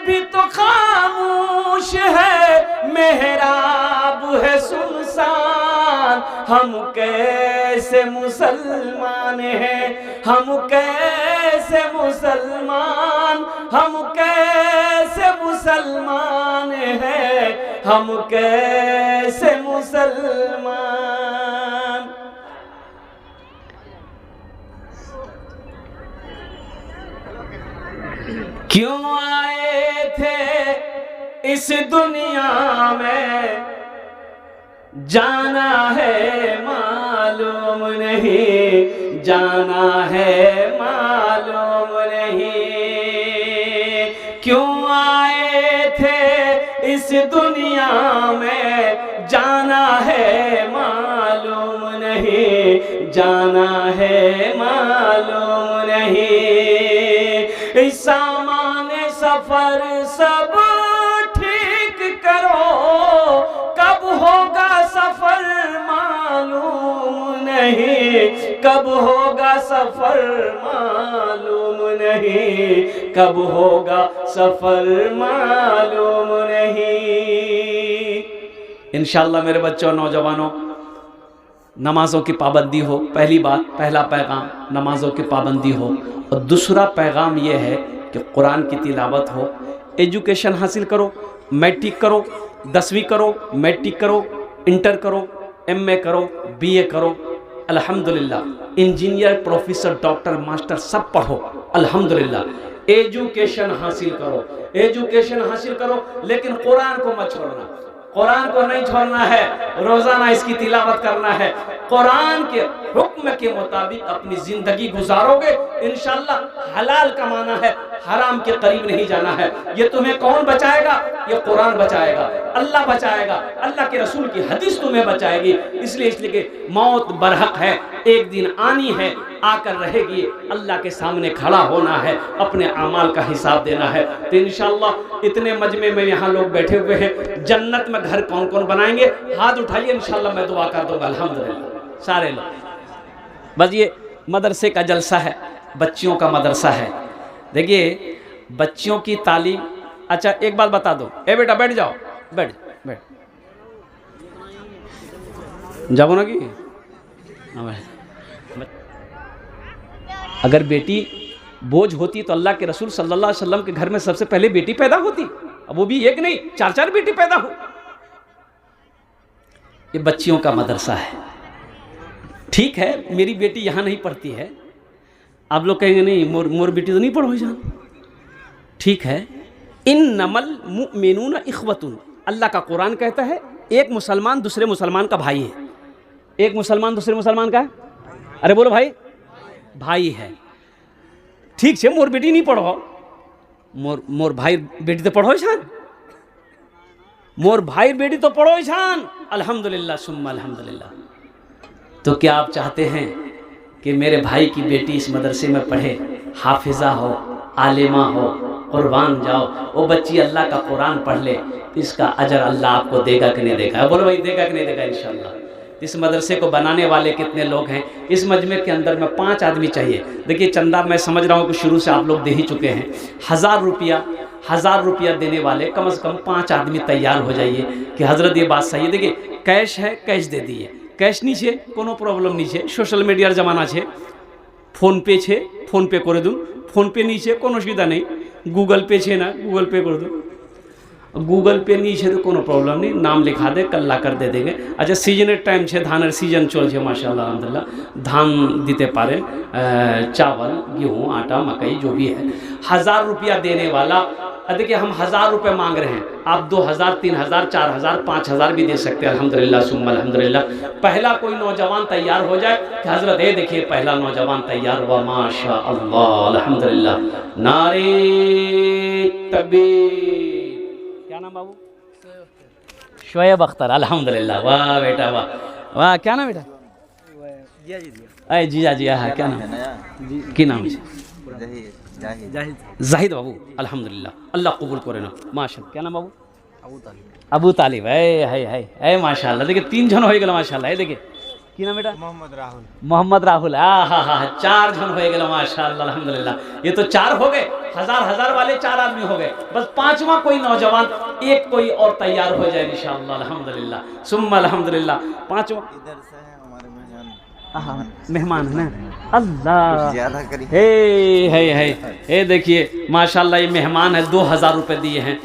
भी तो खामोश है, मेहराब है सुनसान, हम कैसे मुसलमान हैं, हम कैसे मुसलमान, हम कैसे मुसलमान हैं, हम कैसे मुसलमान। क्यों आए थे इस दुनिया में, जाना है मालूम नहीं, जाना है मालूम नहीं। क्यों आए थे इस दुनिया में, जाना है मालूम नहीं, जाना है मालूम नहीं। सामान सफर सब ठीक करो, कब होगा सफर मालूम नहीं, कब होगा सफर मालूम नहीं, कब होगा सफर मालूम नहीं। इंशाअल्लाह मेरे बच्चों, नौजवानों, नमाजों की पाबंदी हो। पहली बात, पहला पैगाम नमाजों की पाबंदी हो, और दूसरा पैगाम यह है कि कुरान की तिलावत हो। एजुकेशन हासिल करो, मैट्रिक करो, 10वीं करो, मैट्रिक करो, इंटर करो, MA करो, BA करो, अल्हम्दुलिल्लाह, इंजीनियर, प्रोफेसर, डॉक्टर, मास्टर सब पढ़ो, अल्हम्दुलिल्लाह। एजुकेशन हासिल करो, एजुकेशन हासिल करो, लेकिन कुरान को मत छोड़ना, कुरान को नहीं छोड़ना है, रोजाना इसकी तिलावत करना है। कुरान के हुक्म के मुताबिक अपनी जिंदगी गुजारोगे, इंशाअल्लाह हलाल कमाना है, हराम के करीब नहीं जाना है। ये तुम्हें कौन बचाएगा? ये कुरान बचाएगा, अल्लाह बचाएगा, अल्लाह के रसूल की हदीस तुम्हें बचाएगी। इसलिए कि मौत बरहक है, एक दिन आनी है, आकर रहेगी, अल्लाह के सामने खड़ा होना है, अपने अमाल का हिसाब देना है। तो इंशाअल्लाह इतने मजमे में यहाँ लोग बैठे हुए हैं, जन्नत में घर कौन कौन बनाएंगे? हाथ उठाइए, इंशाअल्लाह मैं दुआ कर दूंगा, अल्हम्दुलिल्लाह सारे लोग। बस ये मदरसे का जलसा है, बच्चियों का मदरसा है। देखिए बच्चियों की तालीम, अच्छा एक बात बता दो, ए बेटा बैठ जाओ, बैठ बैठ जाओ ना कि अगर बेटी बोझ होती तो अल्लाह के रसूल सल्लल्लाहु अलैहि वसल्लम के घर में सबसे पहले बेटी पैदा होती, अब वो भी एक नहीं 4-4 बेटी पैदा हो। ये बच्चियों का मदरसा है। ठीक है मेरी बेटी यहाँ नहीं पढ़ती है, आप लोग कहेंगे नहीं मोर बेटी तो नहीं पढ़ो जान, ठीक है। इन्नमल मुमिनूना इख्वतुन, अल्लाह का कुरान कहता है एक मुसलमान दूसरे मुसलमान का भाई है, एक मुसलमान दूसरे मुसलमान का है, अरे बोलो भाई, भाई है। ठीक है मोर बेटी नहीं पढ़ो, मोर भाई बेटी तो पढ़ो छान, मोर भाई बेटी तो पढ़ो छान, अल्हम्दुलिल्लाह सुम्मा अल्हम्दुलिल्लाह। तो क्या आप चाहते हैं कि मेरे भाई की बेटी इस मदरसे में पढ़े, हाफिजा हो, आलिमा हो, कुर्बान जाओ, वो बच्ची अल्लाह का कुरान पढ़ ले, इसका अजर अल्लाह आपको देगा कि नहीं देगा? बोलो भाई देगा कि नहीं देगा? इंशाअल्लाह। इस मदरसे को बनाने वाले कितने लोग हैं? इस मजमे के अंदर में 5 आदमी चाहिए। देखिए चंदा मैं समझ रहा हूँ कि शुरू से आप लोग दे ही चुके हैं, 1000 रुपया देने वाले कम से कम 5 आदमी तैयार हो जाइए कि हजरत ये बात सही है। देखिए कैश है, कैश दे दिए, कैश नहीं छे कोनो प्रॉब्लम नहीं छे, सोशल मीडियार जमाना छे, फोन पे छे फोन पे कर दूँ, फोन पे नहीं छे कोनो सुविधा नहीं, गूगल पे छे ना गूगल पे कर दूँ, गूगल पे नहीं छे तो कोनो प्रॉब्लम नहीं, नाम लिखा दे कल्ला कर दे देंगे। अच्छा सीजनेर टाइम छे, धानेर सीजन चलछे माशाअल्लाह अल्हम्दुलिल्लाह, धान दीते पारे, चावल गेहूँ आटा मकई जो भी है। 1000 रुपया देने वाला, देखिए हम 1000 रुपये मांग रहे हैं, आप 2000 3000 4000 5000 भी दे सकते हैं, अल्हम्दुलिल्लाह सुम्मा अल्हम्दुलिल्लाह। पहला कोई नौजवान तैयार हो जाए कि हजरत ये देखिए पहला नौजवान तैयार हुआ, माशा अल्लाह अल्हम्दुलिल्लाह, नारे तकबीर। क्या नाम बाबू? शोएब अख्तर, अल्हम्दुलिल्लाह, वाह बेटा वाह वाह। क्या नाम बेटा? अरे जीजा जी, हाँ क्या नाम? की नाम? जाहिद बाबू, अल्हम्दुलिल्लाह, अल्लाह कबूल करे ना, माशाअल्लाह। क्या नाम बाबू? अबू तालिब, है माशाअल्लाह। देखिए 3 जन हो गए माशाअल्लाह। है देखिए की नाम बेटा? मोहम्मद राहुल। हाँ 4 जन हो गए माशाअल्लाह अल्हम्दुलिल्लाह। ये तो 4 हो गए, 1000 वाले 4 आदमी हो गए, बस 5वां कोई नौजवान एक कोई और तैयार हो जाए इंशाअल्लाह अल्हम्दुलिल्लाह सुम्मा अल्हम्दुलिल्लाह। 5वां मेहमान है ना, अल्लाह हे देखिए माशाल्लाह ये मेहमान है, 2000 रुपये दिए हैं,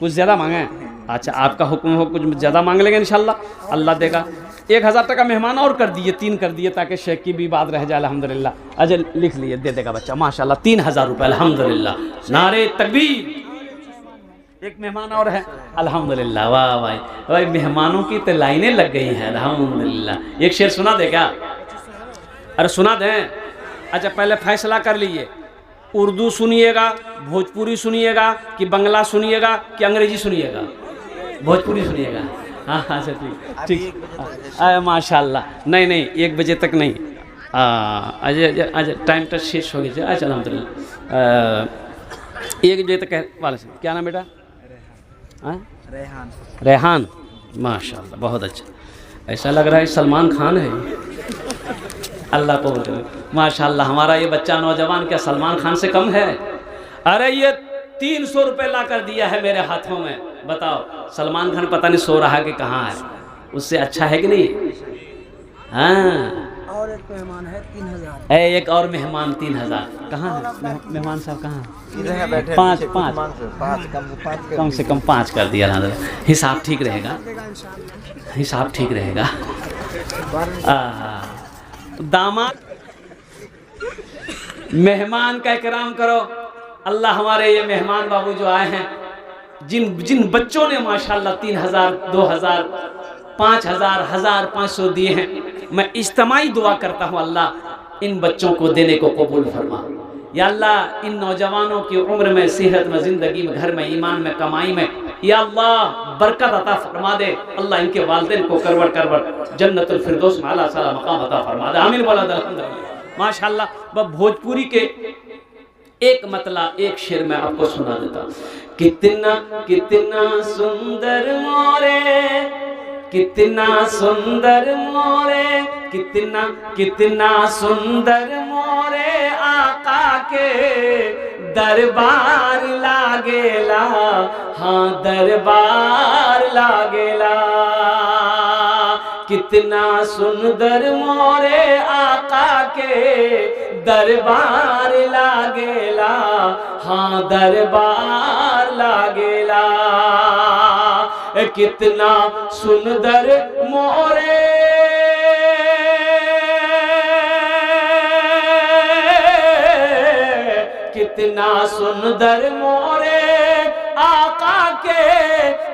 कुछ ज़्यादा मांगे हैं? अच्छा आपका हुक्म हो, कुछ ज़्यादा मांग लेंगे इंशाल्लाह अल्लाह देगा। 1000 टका मेहमान और कर दिए, 3 कर दिए ताकि शेख की भी बात रह जाए अल्हम्दुलिल्लाह। अच्छा लिख लिए, दे देगा बच्चा माशाल्लाह 3000 रुपये अल्हम्दुलिल्लाह, नारे तकबीर। एक मेहमान और है अल्हम्दुलिल्लाह, वाह भाई भाई मेहमानों की तो लाइनें लग गई हैं अल्हम्दुलिल्लाह। एक शेर सुना दे क्या? अरे सुना दें। अच्छा पहले फैसला कर लीजिए, उर्दू सुनिएगा, भोजपुरी सुनिएगा कि बंगला सुनिएगा कि अंग्रेजी सुनिएगा? भोजपुरी सुनिएगा। हाँ अच्छा ठीक अरे माशाल्लाह। नहीं 1 बजे तक नहीं, अच्छा टाइम तो शेष हो गया। अच्छा अल्हम्दुलिल्लाह 1 बजे तक वाले से। क्या नाम बेटा? रेहान, माशाल्लाह बहुत अच्छा, ऐसा लग रहा है सलमान खान है। अल्लाह को माशाल्लाह, हमारा ये बच्चा नौजवान क्या सलमान खान से कम है? अरे ये 300 रुपये ला कर दिया है मेरे हाथों में, बताओ सलमान खान पता नहीं सो रहा है कि कहाँ है, उससे अच्छा है कि नहीं? हाँ और एक मेहमान है 3000। एक और मेहमान 3000। कहाँ है मेहमान साहब? कहाँ? इधर है बैठे। पाँच कम से कम 5 कर दिया ना। हिसाब ठीक रहेगा, हिसाब ठीक रहेगा। दामाद मेहमान का इकराम करो। अल्लाह हमारे ये मेहमान बाबू जो आए हैं, जिन बच्चों ने माशाल्लाह 3000, 2000, 5000, 1500 दिए हैं, मैं इज्तिमाई दुआ करता हूँ अल्लाह इन बच्चों को देने को कबूल फरमा। या अल्लाह इन नौजवानों की उम्र में, सेहत में, ज़िंदगी में, घर में, ईमान में, कमाई में या अल्लाह बरकत अता फरमा दे। अल्लाह इनके वालिदैन को करवट जन्नतुल फिरदौस में आला साला मकाम अता फरमा दे। आमीन बोला अल्हम्दुलिल्लाह। माशाल्लाह। वह भोजपुरी के एक मतला, एक शेर मैं आपको सुना देता। कितना कितना सुंदर मोरे, कितना सुंदर मोरे, कितना कितना सुंदर मोरे आका के दरबार लागेला, हाँ दरबार लागेला। कितना सुंदर मोरे आका के दरबार लागेला, हाँ दरबार लागेला। कितना सुंदर मोरे कितना सुंदर मोरे आका के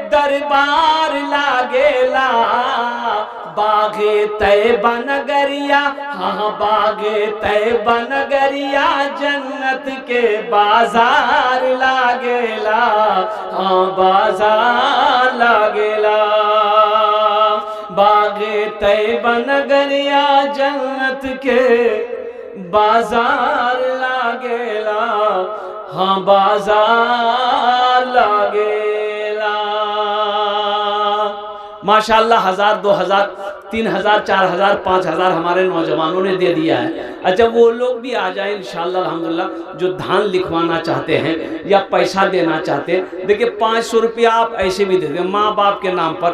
दरबार लागेला। बागे तैयबा नगरिया, हाँ बागे तैयबा नगरिया जन्नत के बाजार लागेला, हाँ बाजार लागेला। बागे तैयबा नगरिया जन्नत के बाजार लागेला, हाँ बाजार लागेला। माशाअल्लाह 1000, 2000, 3000, 4000, 5000 हमारे नौजवानों ने दे दिया है। अच्छा वो लोग भी आ जाए इंशाअल्लाह अल्हम्दुलिल्लाह, जो धान लिखवाना चाहते हैं या पैसा देना चाहते हैं। देखिए 500 रुपया आप ऐसे भी दे दें माँ बाप के नाम पर,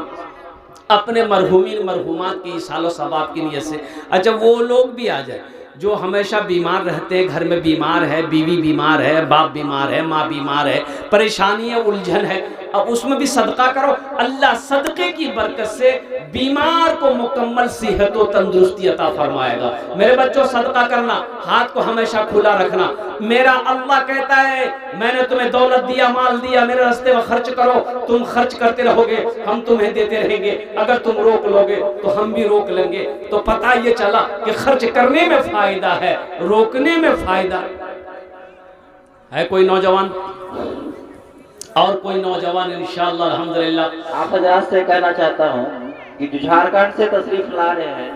अपने मरहूमीन मरहूमात की सालो सबाब की नीयत से। अच्छा वो लोग भी आ जाए जो हमेशा बीमार रहते हैं, घर में बीमार है, बीवी बीमार है, बाप बीमार है, माँ बीमार है, परेशानी है, उलझन है, अब उसमें भी सदका करो। अल्लाह सदक़े की बरकत से बीमार को मुकम्मल सेहत और तंदुरुस्ती अता फरमाएगा। मेरे बच्चों सदका करना, हाथ को हमेशा खुला रखना। मेरा अल्लाह कहता है मैंने तुम्हें दौलत दिया, माल दिया, मेरे रास्ते में खर्च करो। तुम खर्च करते रहोगे, हम तुम्हें देते रहेंगे। अगर तुम रोक लोगे तो हम भी रोक लेंगे। तो पता ये चला कि खर्च करने में फायदा है, रोकने में फायदा है। कोई नौजवान और कोई नौजवान इंशाअल्लाह अल्हम्दुलिल्लाह। आप हजरात से कहना चाहता हूँ कि जो झारखंड से तशरीफ ला रहे हैं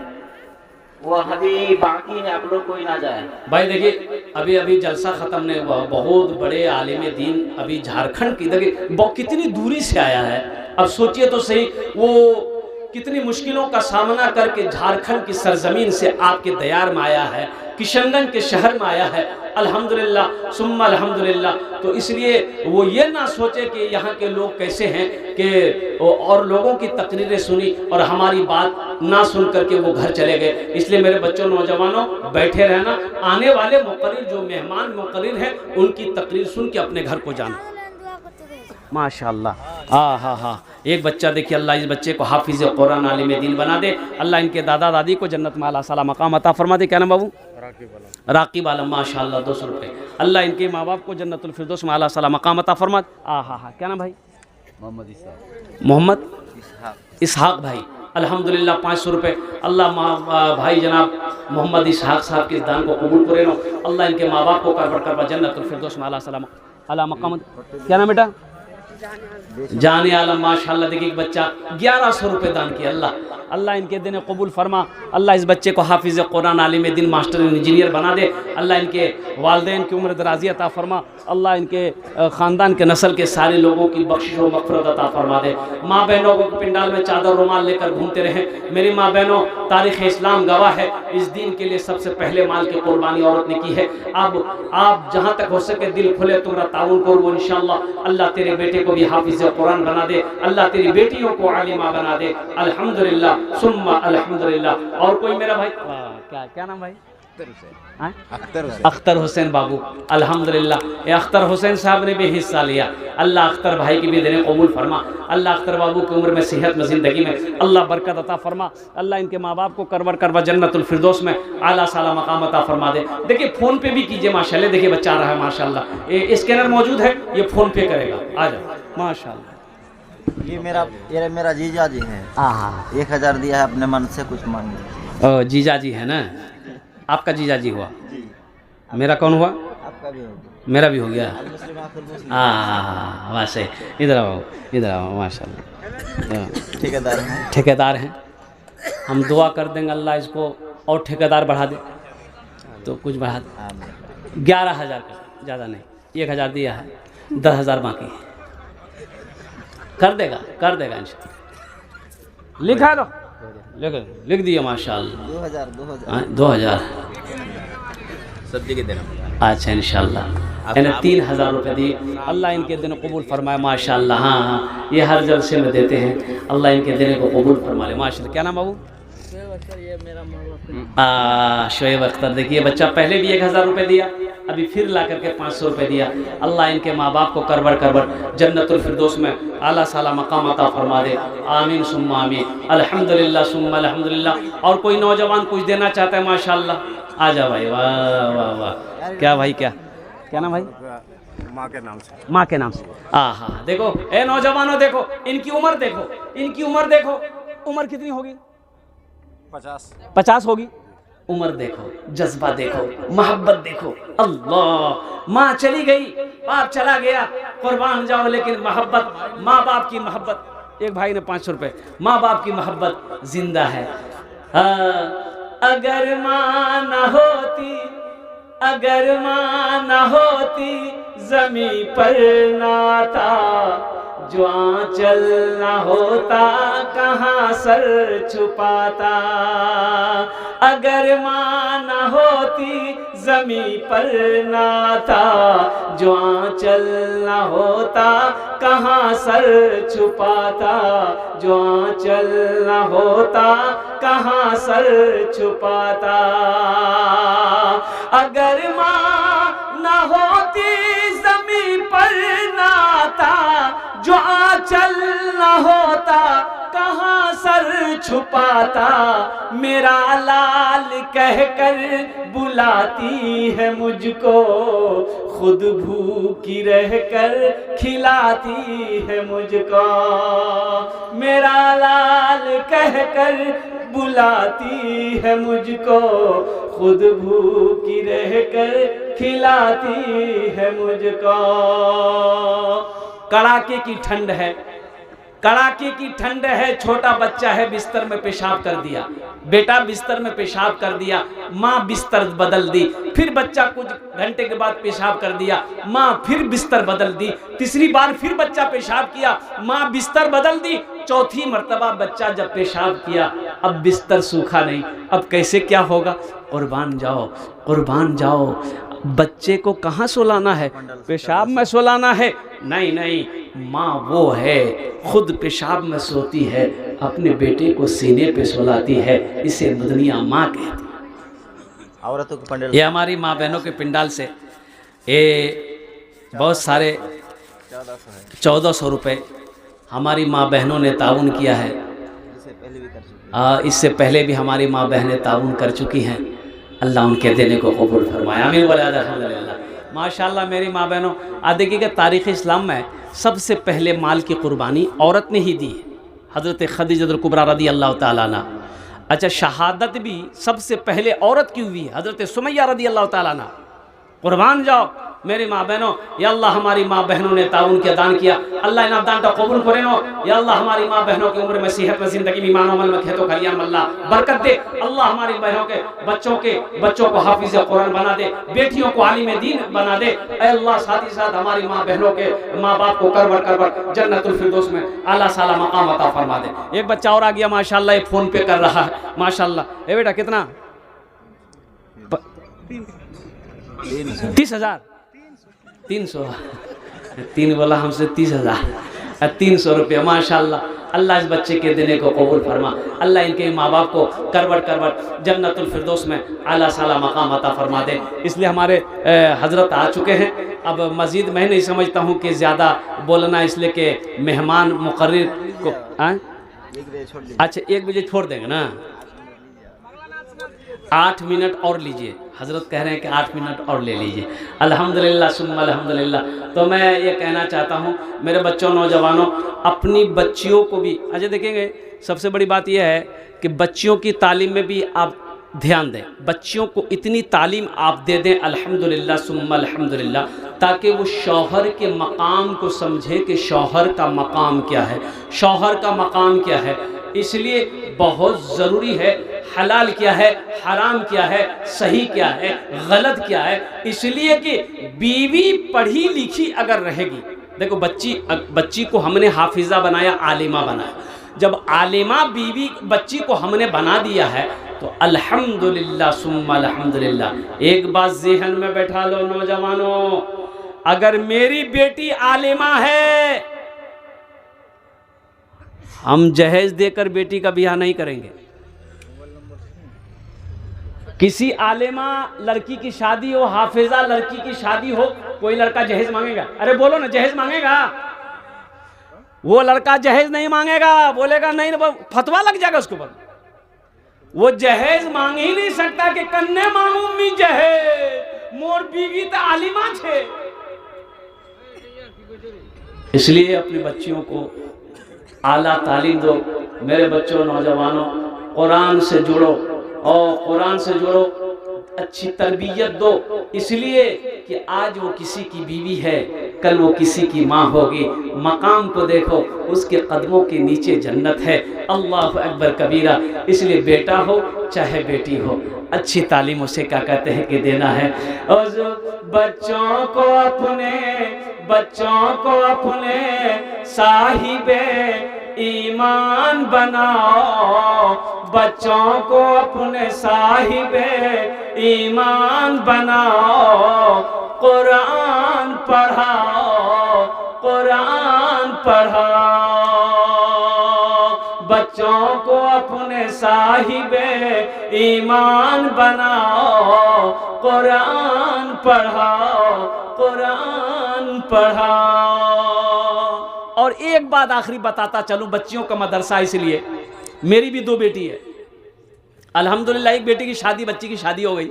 वो अभी बाकी है, आप लोग कोई ना जाए। भाई देखिए अभी अभी जलसा खत्म नहीं हुआ, बहुत बड़े आलिम दीन अभी झारखंड की, देखिए कितनी दूरी से आया है। अब सोचिए तो सही, वो कितनी मुश्किलों का सामना करके झारखंड की सरजमीन से आपके दयार में आया है, किशनगंज के शहर में आया है। अल्हम्दुलिल्लाह सुम्मा अल्हम्दुलिल्लाह। तो इसलिए वो ये ना सोचे कि यहाँ के लोग कैसे हैं, कि और लोगों की तकरीरें सुनी और हमारी बात ना सुन करके वो घर चले गए। इसलिए मेरे बच्चों नौजवानों बैठे रहना, आने वाले मुकर्रिर जो मेहमान मुकर्रिर हैं उनकी तकरीर सुन के अपने घर को जाना। माशाअल्लाह। हाँ, एक बच्चा देखिए, अल्लाह इस बच्चे को हाफिज़ कुरान आलिम दीन बना दे। अल्लाह इनके दादा दादी को जन्नत में आला साला मकाम अता फरमा दे। क्या नाम बाबू? राकीब आलम। माशाअल्लाह 200 रुपये। अल्लाह इनके माँ बाप को जन्नतुल फिरदौस में आला साला मकाम अता फरमा। हाँ, क्या नाम भाई? मोहम्मद इसहाक भाई। अल्हम्दुलिल्लाह 500 रुपये। अल्लाह भाई जनाब मोहम्मद इसहाक साहब के इस दान को कबूल करे नो। अल्लाह इनके माँ बाप को कर जन्नतुल फिरदौस में आला मकाम। क्या नाम बेटा? जाने आलम। माशाअल्लाह देखिए एक बच्चा 1100 रुपये दान किया। अल्लाह इनके दिन कबूल फरमा। अल्लाह इस बच्चे को हाफिज़ कुरान आलिम दीन मास्टर इंजीनियर बना दे। अल्लाह इनके वालिदैन की उम्र दराज़ी अता फरमा। अल्लाह इनके ख़ानदान के नस्ल के सारे लोगों की बख्शिश व मग़फ़िरत अता फरमा दे। माँ बहनों को पिंडाल में चादर रुमाल लेकर घूमते रहें। मेरी माँ बहनों, तारीख़ इस्लाम गवाह है, इस दीन के लिए सबसे पहले माल की कुर्बानी औरत ने की है। अब आप जहाँ तक हो सके दिल खुले तुम्हारा ताउन करो इंशाअल्लाह। अल्लाह तेरे बेटे को भी हाफिज़ कुरान बना दे, अल्लाह तेरी बेटियों को आलिमा बना दे। अल्हम्दुलिल्लाह सुम्मा अल्हम्दुलिल्लाह। और कोई मेरा भाई क्या नाम भाई? हाँ? अख्तर हुसैन बाबू, अल्हम्दुलिल्लाह ये अख्तर हुसैन साहब ने भी हिस्सा लिया। अल्लाह अख्तर भाई की भी दिलें कबूल फरमा। अल्लाह अख्तर बाबू की उम्र में, सेहत में, ज़िंदगी में अल्लाह बरकत अता फरमा। अल्लाह इनके माँ बाप को करवर करवा जन्नतुल फिरदौस में आला साला मकाम अता फरमा दे। देखिए फ़ोन पे भी कीजिए माशाल्लाह, देखिए बच्चा आ रहा है माशाल्लाह, ये स्कैनर मौजूद है, ये फ़ोन पे करेगा, आ जाओ माशाल्लाह। ये मेरा जीजा जी है। हाँ 1000 दिया है, अपने मन से कुछ मांगे। ओ जीजा जी है ना, आपका जीजा जी हुआ, मेरा कौन हुआ? आपका भी होगा। मेरा भी हो गया। मुस्लिम आखिर मुस्लिम। हाँ वैसे इधर आओ, इधर आओ माशाल्लाह। ठेकेदार हैं। ठेकेदार हैं, हम दुआ कर देंगे अल्लाह इसको और ठेकेदार बढ़ा दे, तो कुछ बढ़ा दे। 11,000 का, ज़्यादा नहीं, 1,000 दिया है, 10,000 बाकी है। कर देगा इंशाल्लाह। लिखा दो, लिख दिया माशाल्लाह। 2000 सब्जी के देना। अच्छा इंशाल्लाह। मैंने 3,000 रुपये दिए, अल्लाह इनके दिन कबूल फरमाए माशाल्लाह। हाँ ये हर जलसे में देते हैं, अल्लाह इनके दिन को कबूल फरमा ले माशाल्लाह। क्या नाम बाबू? शोएब अख्तर। देखिए बच्चा पहले भी 1,000 रुपये दिया, अभी फिर ला करके 500 रुपये दिया। अल्लाह इनके माँ बाप को करवर करवर जन्नतुल फिरदौस में आला साला मकाम अता फरमा दे। आमीन सुम्मा आमीन। अल्हम्दुलिल्लाह सुम्मा अल्हम्दुलिल्लाह। और कोई नौजवान कुछ देना चाहता है माशाल्लाह, आ जा भाई। वाह वाह वाह। क्या भाई क्या नाम भाई? माँ के नाम से। माँ के नाम से। हाँ देखो ए नौजवानों, देखो इनकी उम्र देखो, इनकी उम्र देखो, उम्र कितनी होगी? 50 होगी। उम्र देखो, जज्बा देखो, मोहब्बत देखो। अल्लाह, माँ चली गई, बाप चला गया, कुर्बान जाओ, लेकिन मोहब्बत, माँ बाप की मोहब्बत। एक भाई ने 500 रुपये, माँ बाप की मोहब्बत जिंदा है। अगर माँ न होती, अगर माँ न होती, जमी पर नाता, जो आंचल न होता, कहाँ सर छुपाता। अगर माँ न होती, जमी पर नाता, जो आंचल न होता, कहाँ सर छुपाता। जो आंचल न होता, कहाँ सर छुपाता। अगर माँ न होती, जमी पर नाता, जो आंचल न होता, कहाँ सर छुपाता। मेरा लाल कहकर बुलाती है मुझको, खुद भूखी रहकर खिलाती है मुझको। मेरा लाल कहकर बुलाती है मुझको, खुद भूखी रहकर खिलाती है मुझको। कड़ाके की ठंड है, कड़ाके की ठंड है, छोटा बच्चा है, बिस्तर में पेशाब कर दिया। बेटा बिस्तर में पेशाब कर दिया, माँ बिस्तर बदल दी। फिर बच्चा कुछ घंटे के बाद पेशाब कर दिया, माँ फिर बिस्तर बदल दी। तीसरी बार फिर बच्चा पेशाब किया, माँ बिस्तर बदल दी। चौथी मर्तबा बच्चा जब पेशाब किया, अब बिस्तर सूखा नहीं, अब कैसे क्या होगा? कुर्बान जाओ, कुर्बान जाओ। बच्चे को कहाँ सुलाना है? पेशाब में सुलाना है? नहीं नहीं, माँ वो है खुद पेशाब में सोती है, अपने बेटे को सीने पे सुलाती है। इसे दुनिया माँ कहती है। औरतों के पंडाल, ये हमारी माँ बहनों के पिंडाल से ये बहुत सारे 1400 रुपये हमारी माँ बहनों ने ताउन किया है। इससे पहले भी हमारी माँ बहनें ताउन कर चुकी हैं। अल्लाह उनके देने को कबूल फरमाया। आमीन बोले अल्हम्दुलिल्लाह। माशाल्लाह मेरी माँ बहनों, आज देखिएगा तारीख़ इस्लाम में सबसे पहले माल की कुर्बानी औरत ने ही दी है, हज़रत खदीजतुल कुबरा रदी अल्लाह ताला अन्हा। अच्छा, शहादत भी सबसे पहले औरत की हुई है, हज़रत सुमैया रदी अल्लाह ताला अन्हा। कुर्बान जाओ मेरी माँ बहनों, या अल्लाह हमारी माँ बहनों ने ताउन के दान किया, अल्लाह इन दान का कबूल करे नो। या अल्लाह हमारी माँ बहनों की उम्र में, सेहत में, जिंदगी में, ईमान अमल में, खेतों खलियान में अल्लाह बरकत दे। अल्लाह हमारी बहनों के बच्चों को हाफिज कुरान बना दे, बेटियों को आलिम दीन बना दे। ऐ अल्लाह साथ ही साथ हमारी माँ बहनों के माँ बाप को करवर करवर जन्नतुल फिरदौस में आला साला मकाम अता फरमा दे। एक बच्चा और आ गया माशाल्लाह, ये फोन पे कर रहा है माशाल्लाह। ए बेटा कितना? 30,000। 300 3 बोला हमसे 30,000 300 रुपये माशाल्लाह। अल्लाह इस बच्चे के देने को कबूल फरमा। अल्लाह इनके माँ बाप को करवट करवट जन्नतुल फिरदौस में आला साला मकाम अता फरमा दे। इसलिए हमारे हजरत आ चुके हैं। अब मज़ीद मैं नहीं समझता हूँ कि ज़्यादा बोलना, इसलिए कि मेहमान मुकर्रिर को अच्छा 1 बजे छोड़ देंगे ना। 8 मिनट और लीजिए, हजरत कह रहे हैं कि 8 मिनट और ले लीजिए। अल्हम्दुलिल्लाह सुम्मा अल्हम्दुलिल्लाह। तो मैं ये कहना चाहता हूँ मेरे बच्चों, नौजवानों, अपनी बच्चियों को भी अच्छा देखेंगे। सबसे बड़ी बात यह है कि बच्चियों की तालीम में भी आप ध्यान दें। बच्चियों को इतनी तालीम आप दे दें अल्हम्दुलिल्लाह सुम्मा अल्हम्दुलिल्लाह, ताकि वो शौहर के मकाम को समझे कि शौहर का मकाम क्या है, शौहर का मकाम क्या है। इसलिए बहुत ज़रूरी है हलाल क्या है, हराम क्या है, सही क्या है, गलत क्या है। इसलिए कि बीवी पढ़ी लिखी अगर रहेगी, देखो बच्ची को हमने हाफिज़ा बनाया, आलिमा बनाया। जब आलिमा बीवी बच्ची को हमने बना दिया है तो अल्हम्दुलिल्लाह सुम्मा अल्हम्दुलिल्लाह। एक बात ज़हन में बैठा लो नौजवानों, अगर मेरी बेटी आलिमा है, हम जहेज देकर बेटी का ब्याह नहीं करेंगे। किसी आलिमा लड़की की शादी हो, हाफिजा लड़की की शादी हो, कोई लड़का जहेज मांगेगा? अरे बोलो ना, जहेज मांगेगा? वो लड़का जहेज नहीं मांगेगा, बोलेगा नहीं, फतवा लग जाएगा उसके ऊपर। वो जहेज मांग ही नहीं सकता कि कन्ने मांगू मी जहेज, मोर बीवी तो आलिमा छे। इसलिए अपनी बच्चियों को आला तालीम दो। मेरे बच्चों, नौजवानों, कुरान से जुड़ो और कुरान से जुड़ो, अच्छी तरबियत दो। इसलिए कि आज वो किसी की बीवी है, कल वो किसी की माँ होगी। मकाम को देखो, उसके कदमों के नीचे जन्नत है। अल्लाह अकबर कबीरा। इसलिए बेटा हो चाहे बेटी हो, अच्छी तालीम उसे क्या कहते हैं कि देना है। और जो बच्चों को अपने साहिबे ईमान बनाओ, बच्चों को अपने साहिबे ईमान बनाओ, कुरान पढ़ाओ, कुरान पढ़ाओ। बच्चों को अपने साहिबे ईमान बनाओ, कुरान पढ़ाओ, कुरान पढ़ाओ। और एक बात आखिरी बताता चलूं, बच्चियों का मदरसा, इसलिए मेरी भी 2 बेटी है अल्हम्दुलिल्लाह। एक बेटी की शादी, बच्ची की शादी हो गई,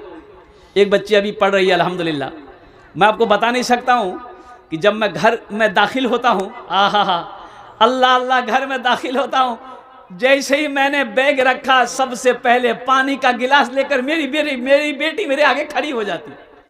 एक बच्ची अभी पढ़ रही है अल्हम्दुलिल्लाह। मैं आपको बता नहीं सकता हूं कि जब मैं घर में दाखिल होता हूं, अल्लाह अल्लाह, घर में दाखिल होता हूं, जैसे ही मैंने बैग रखा, सबसे पहले पानी का गिलास लेकर मेरी बेटी मेरे आगे खड़ी हो जाती।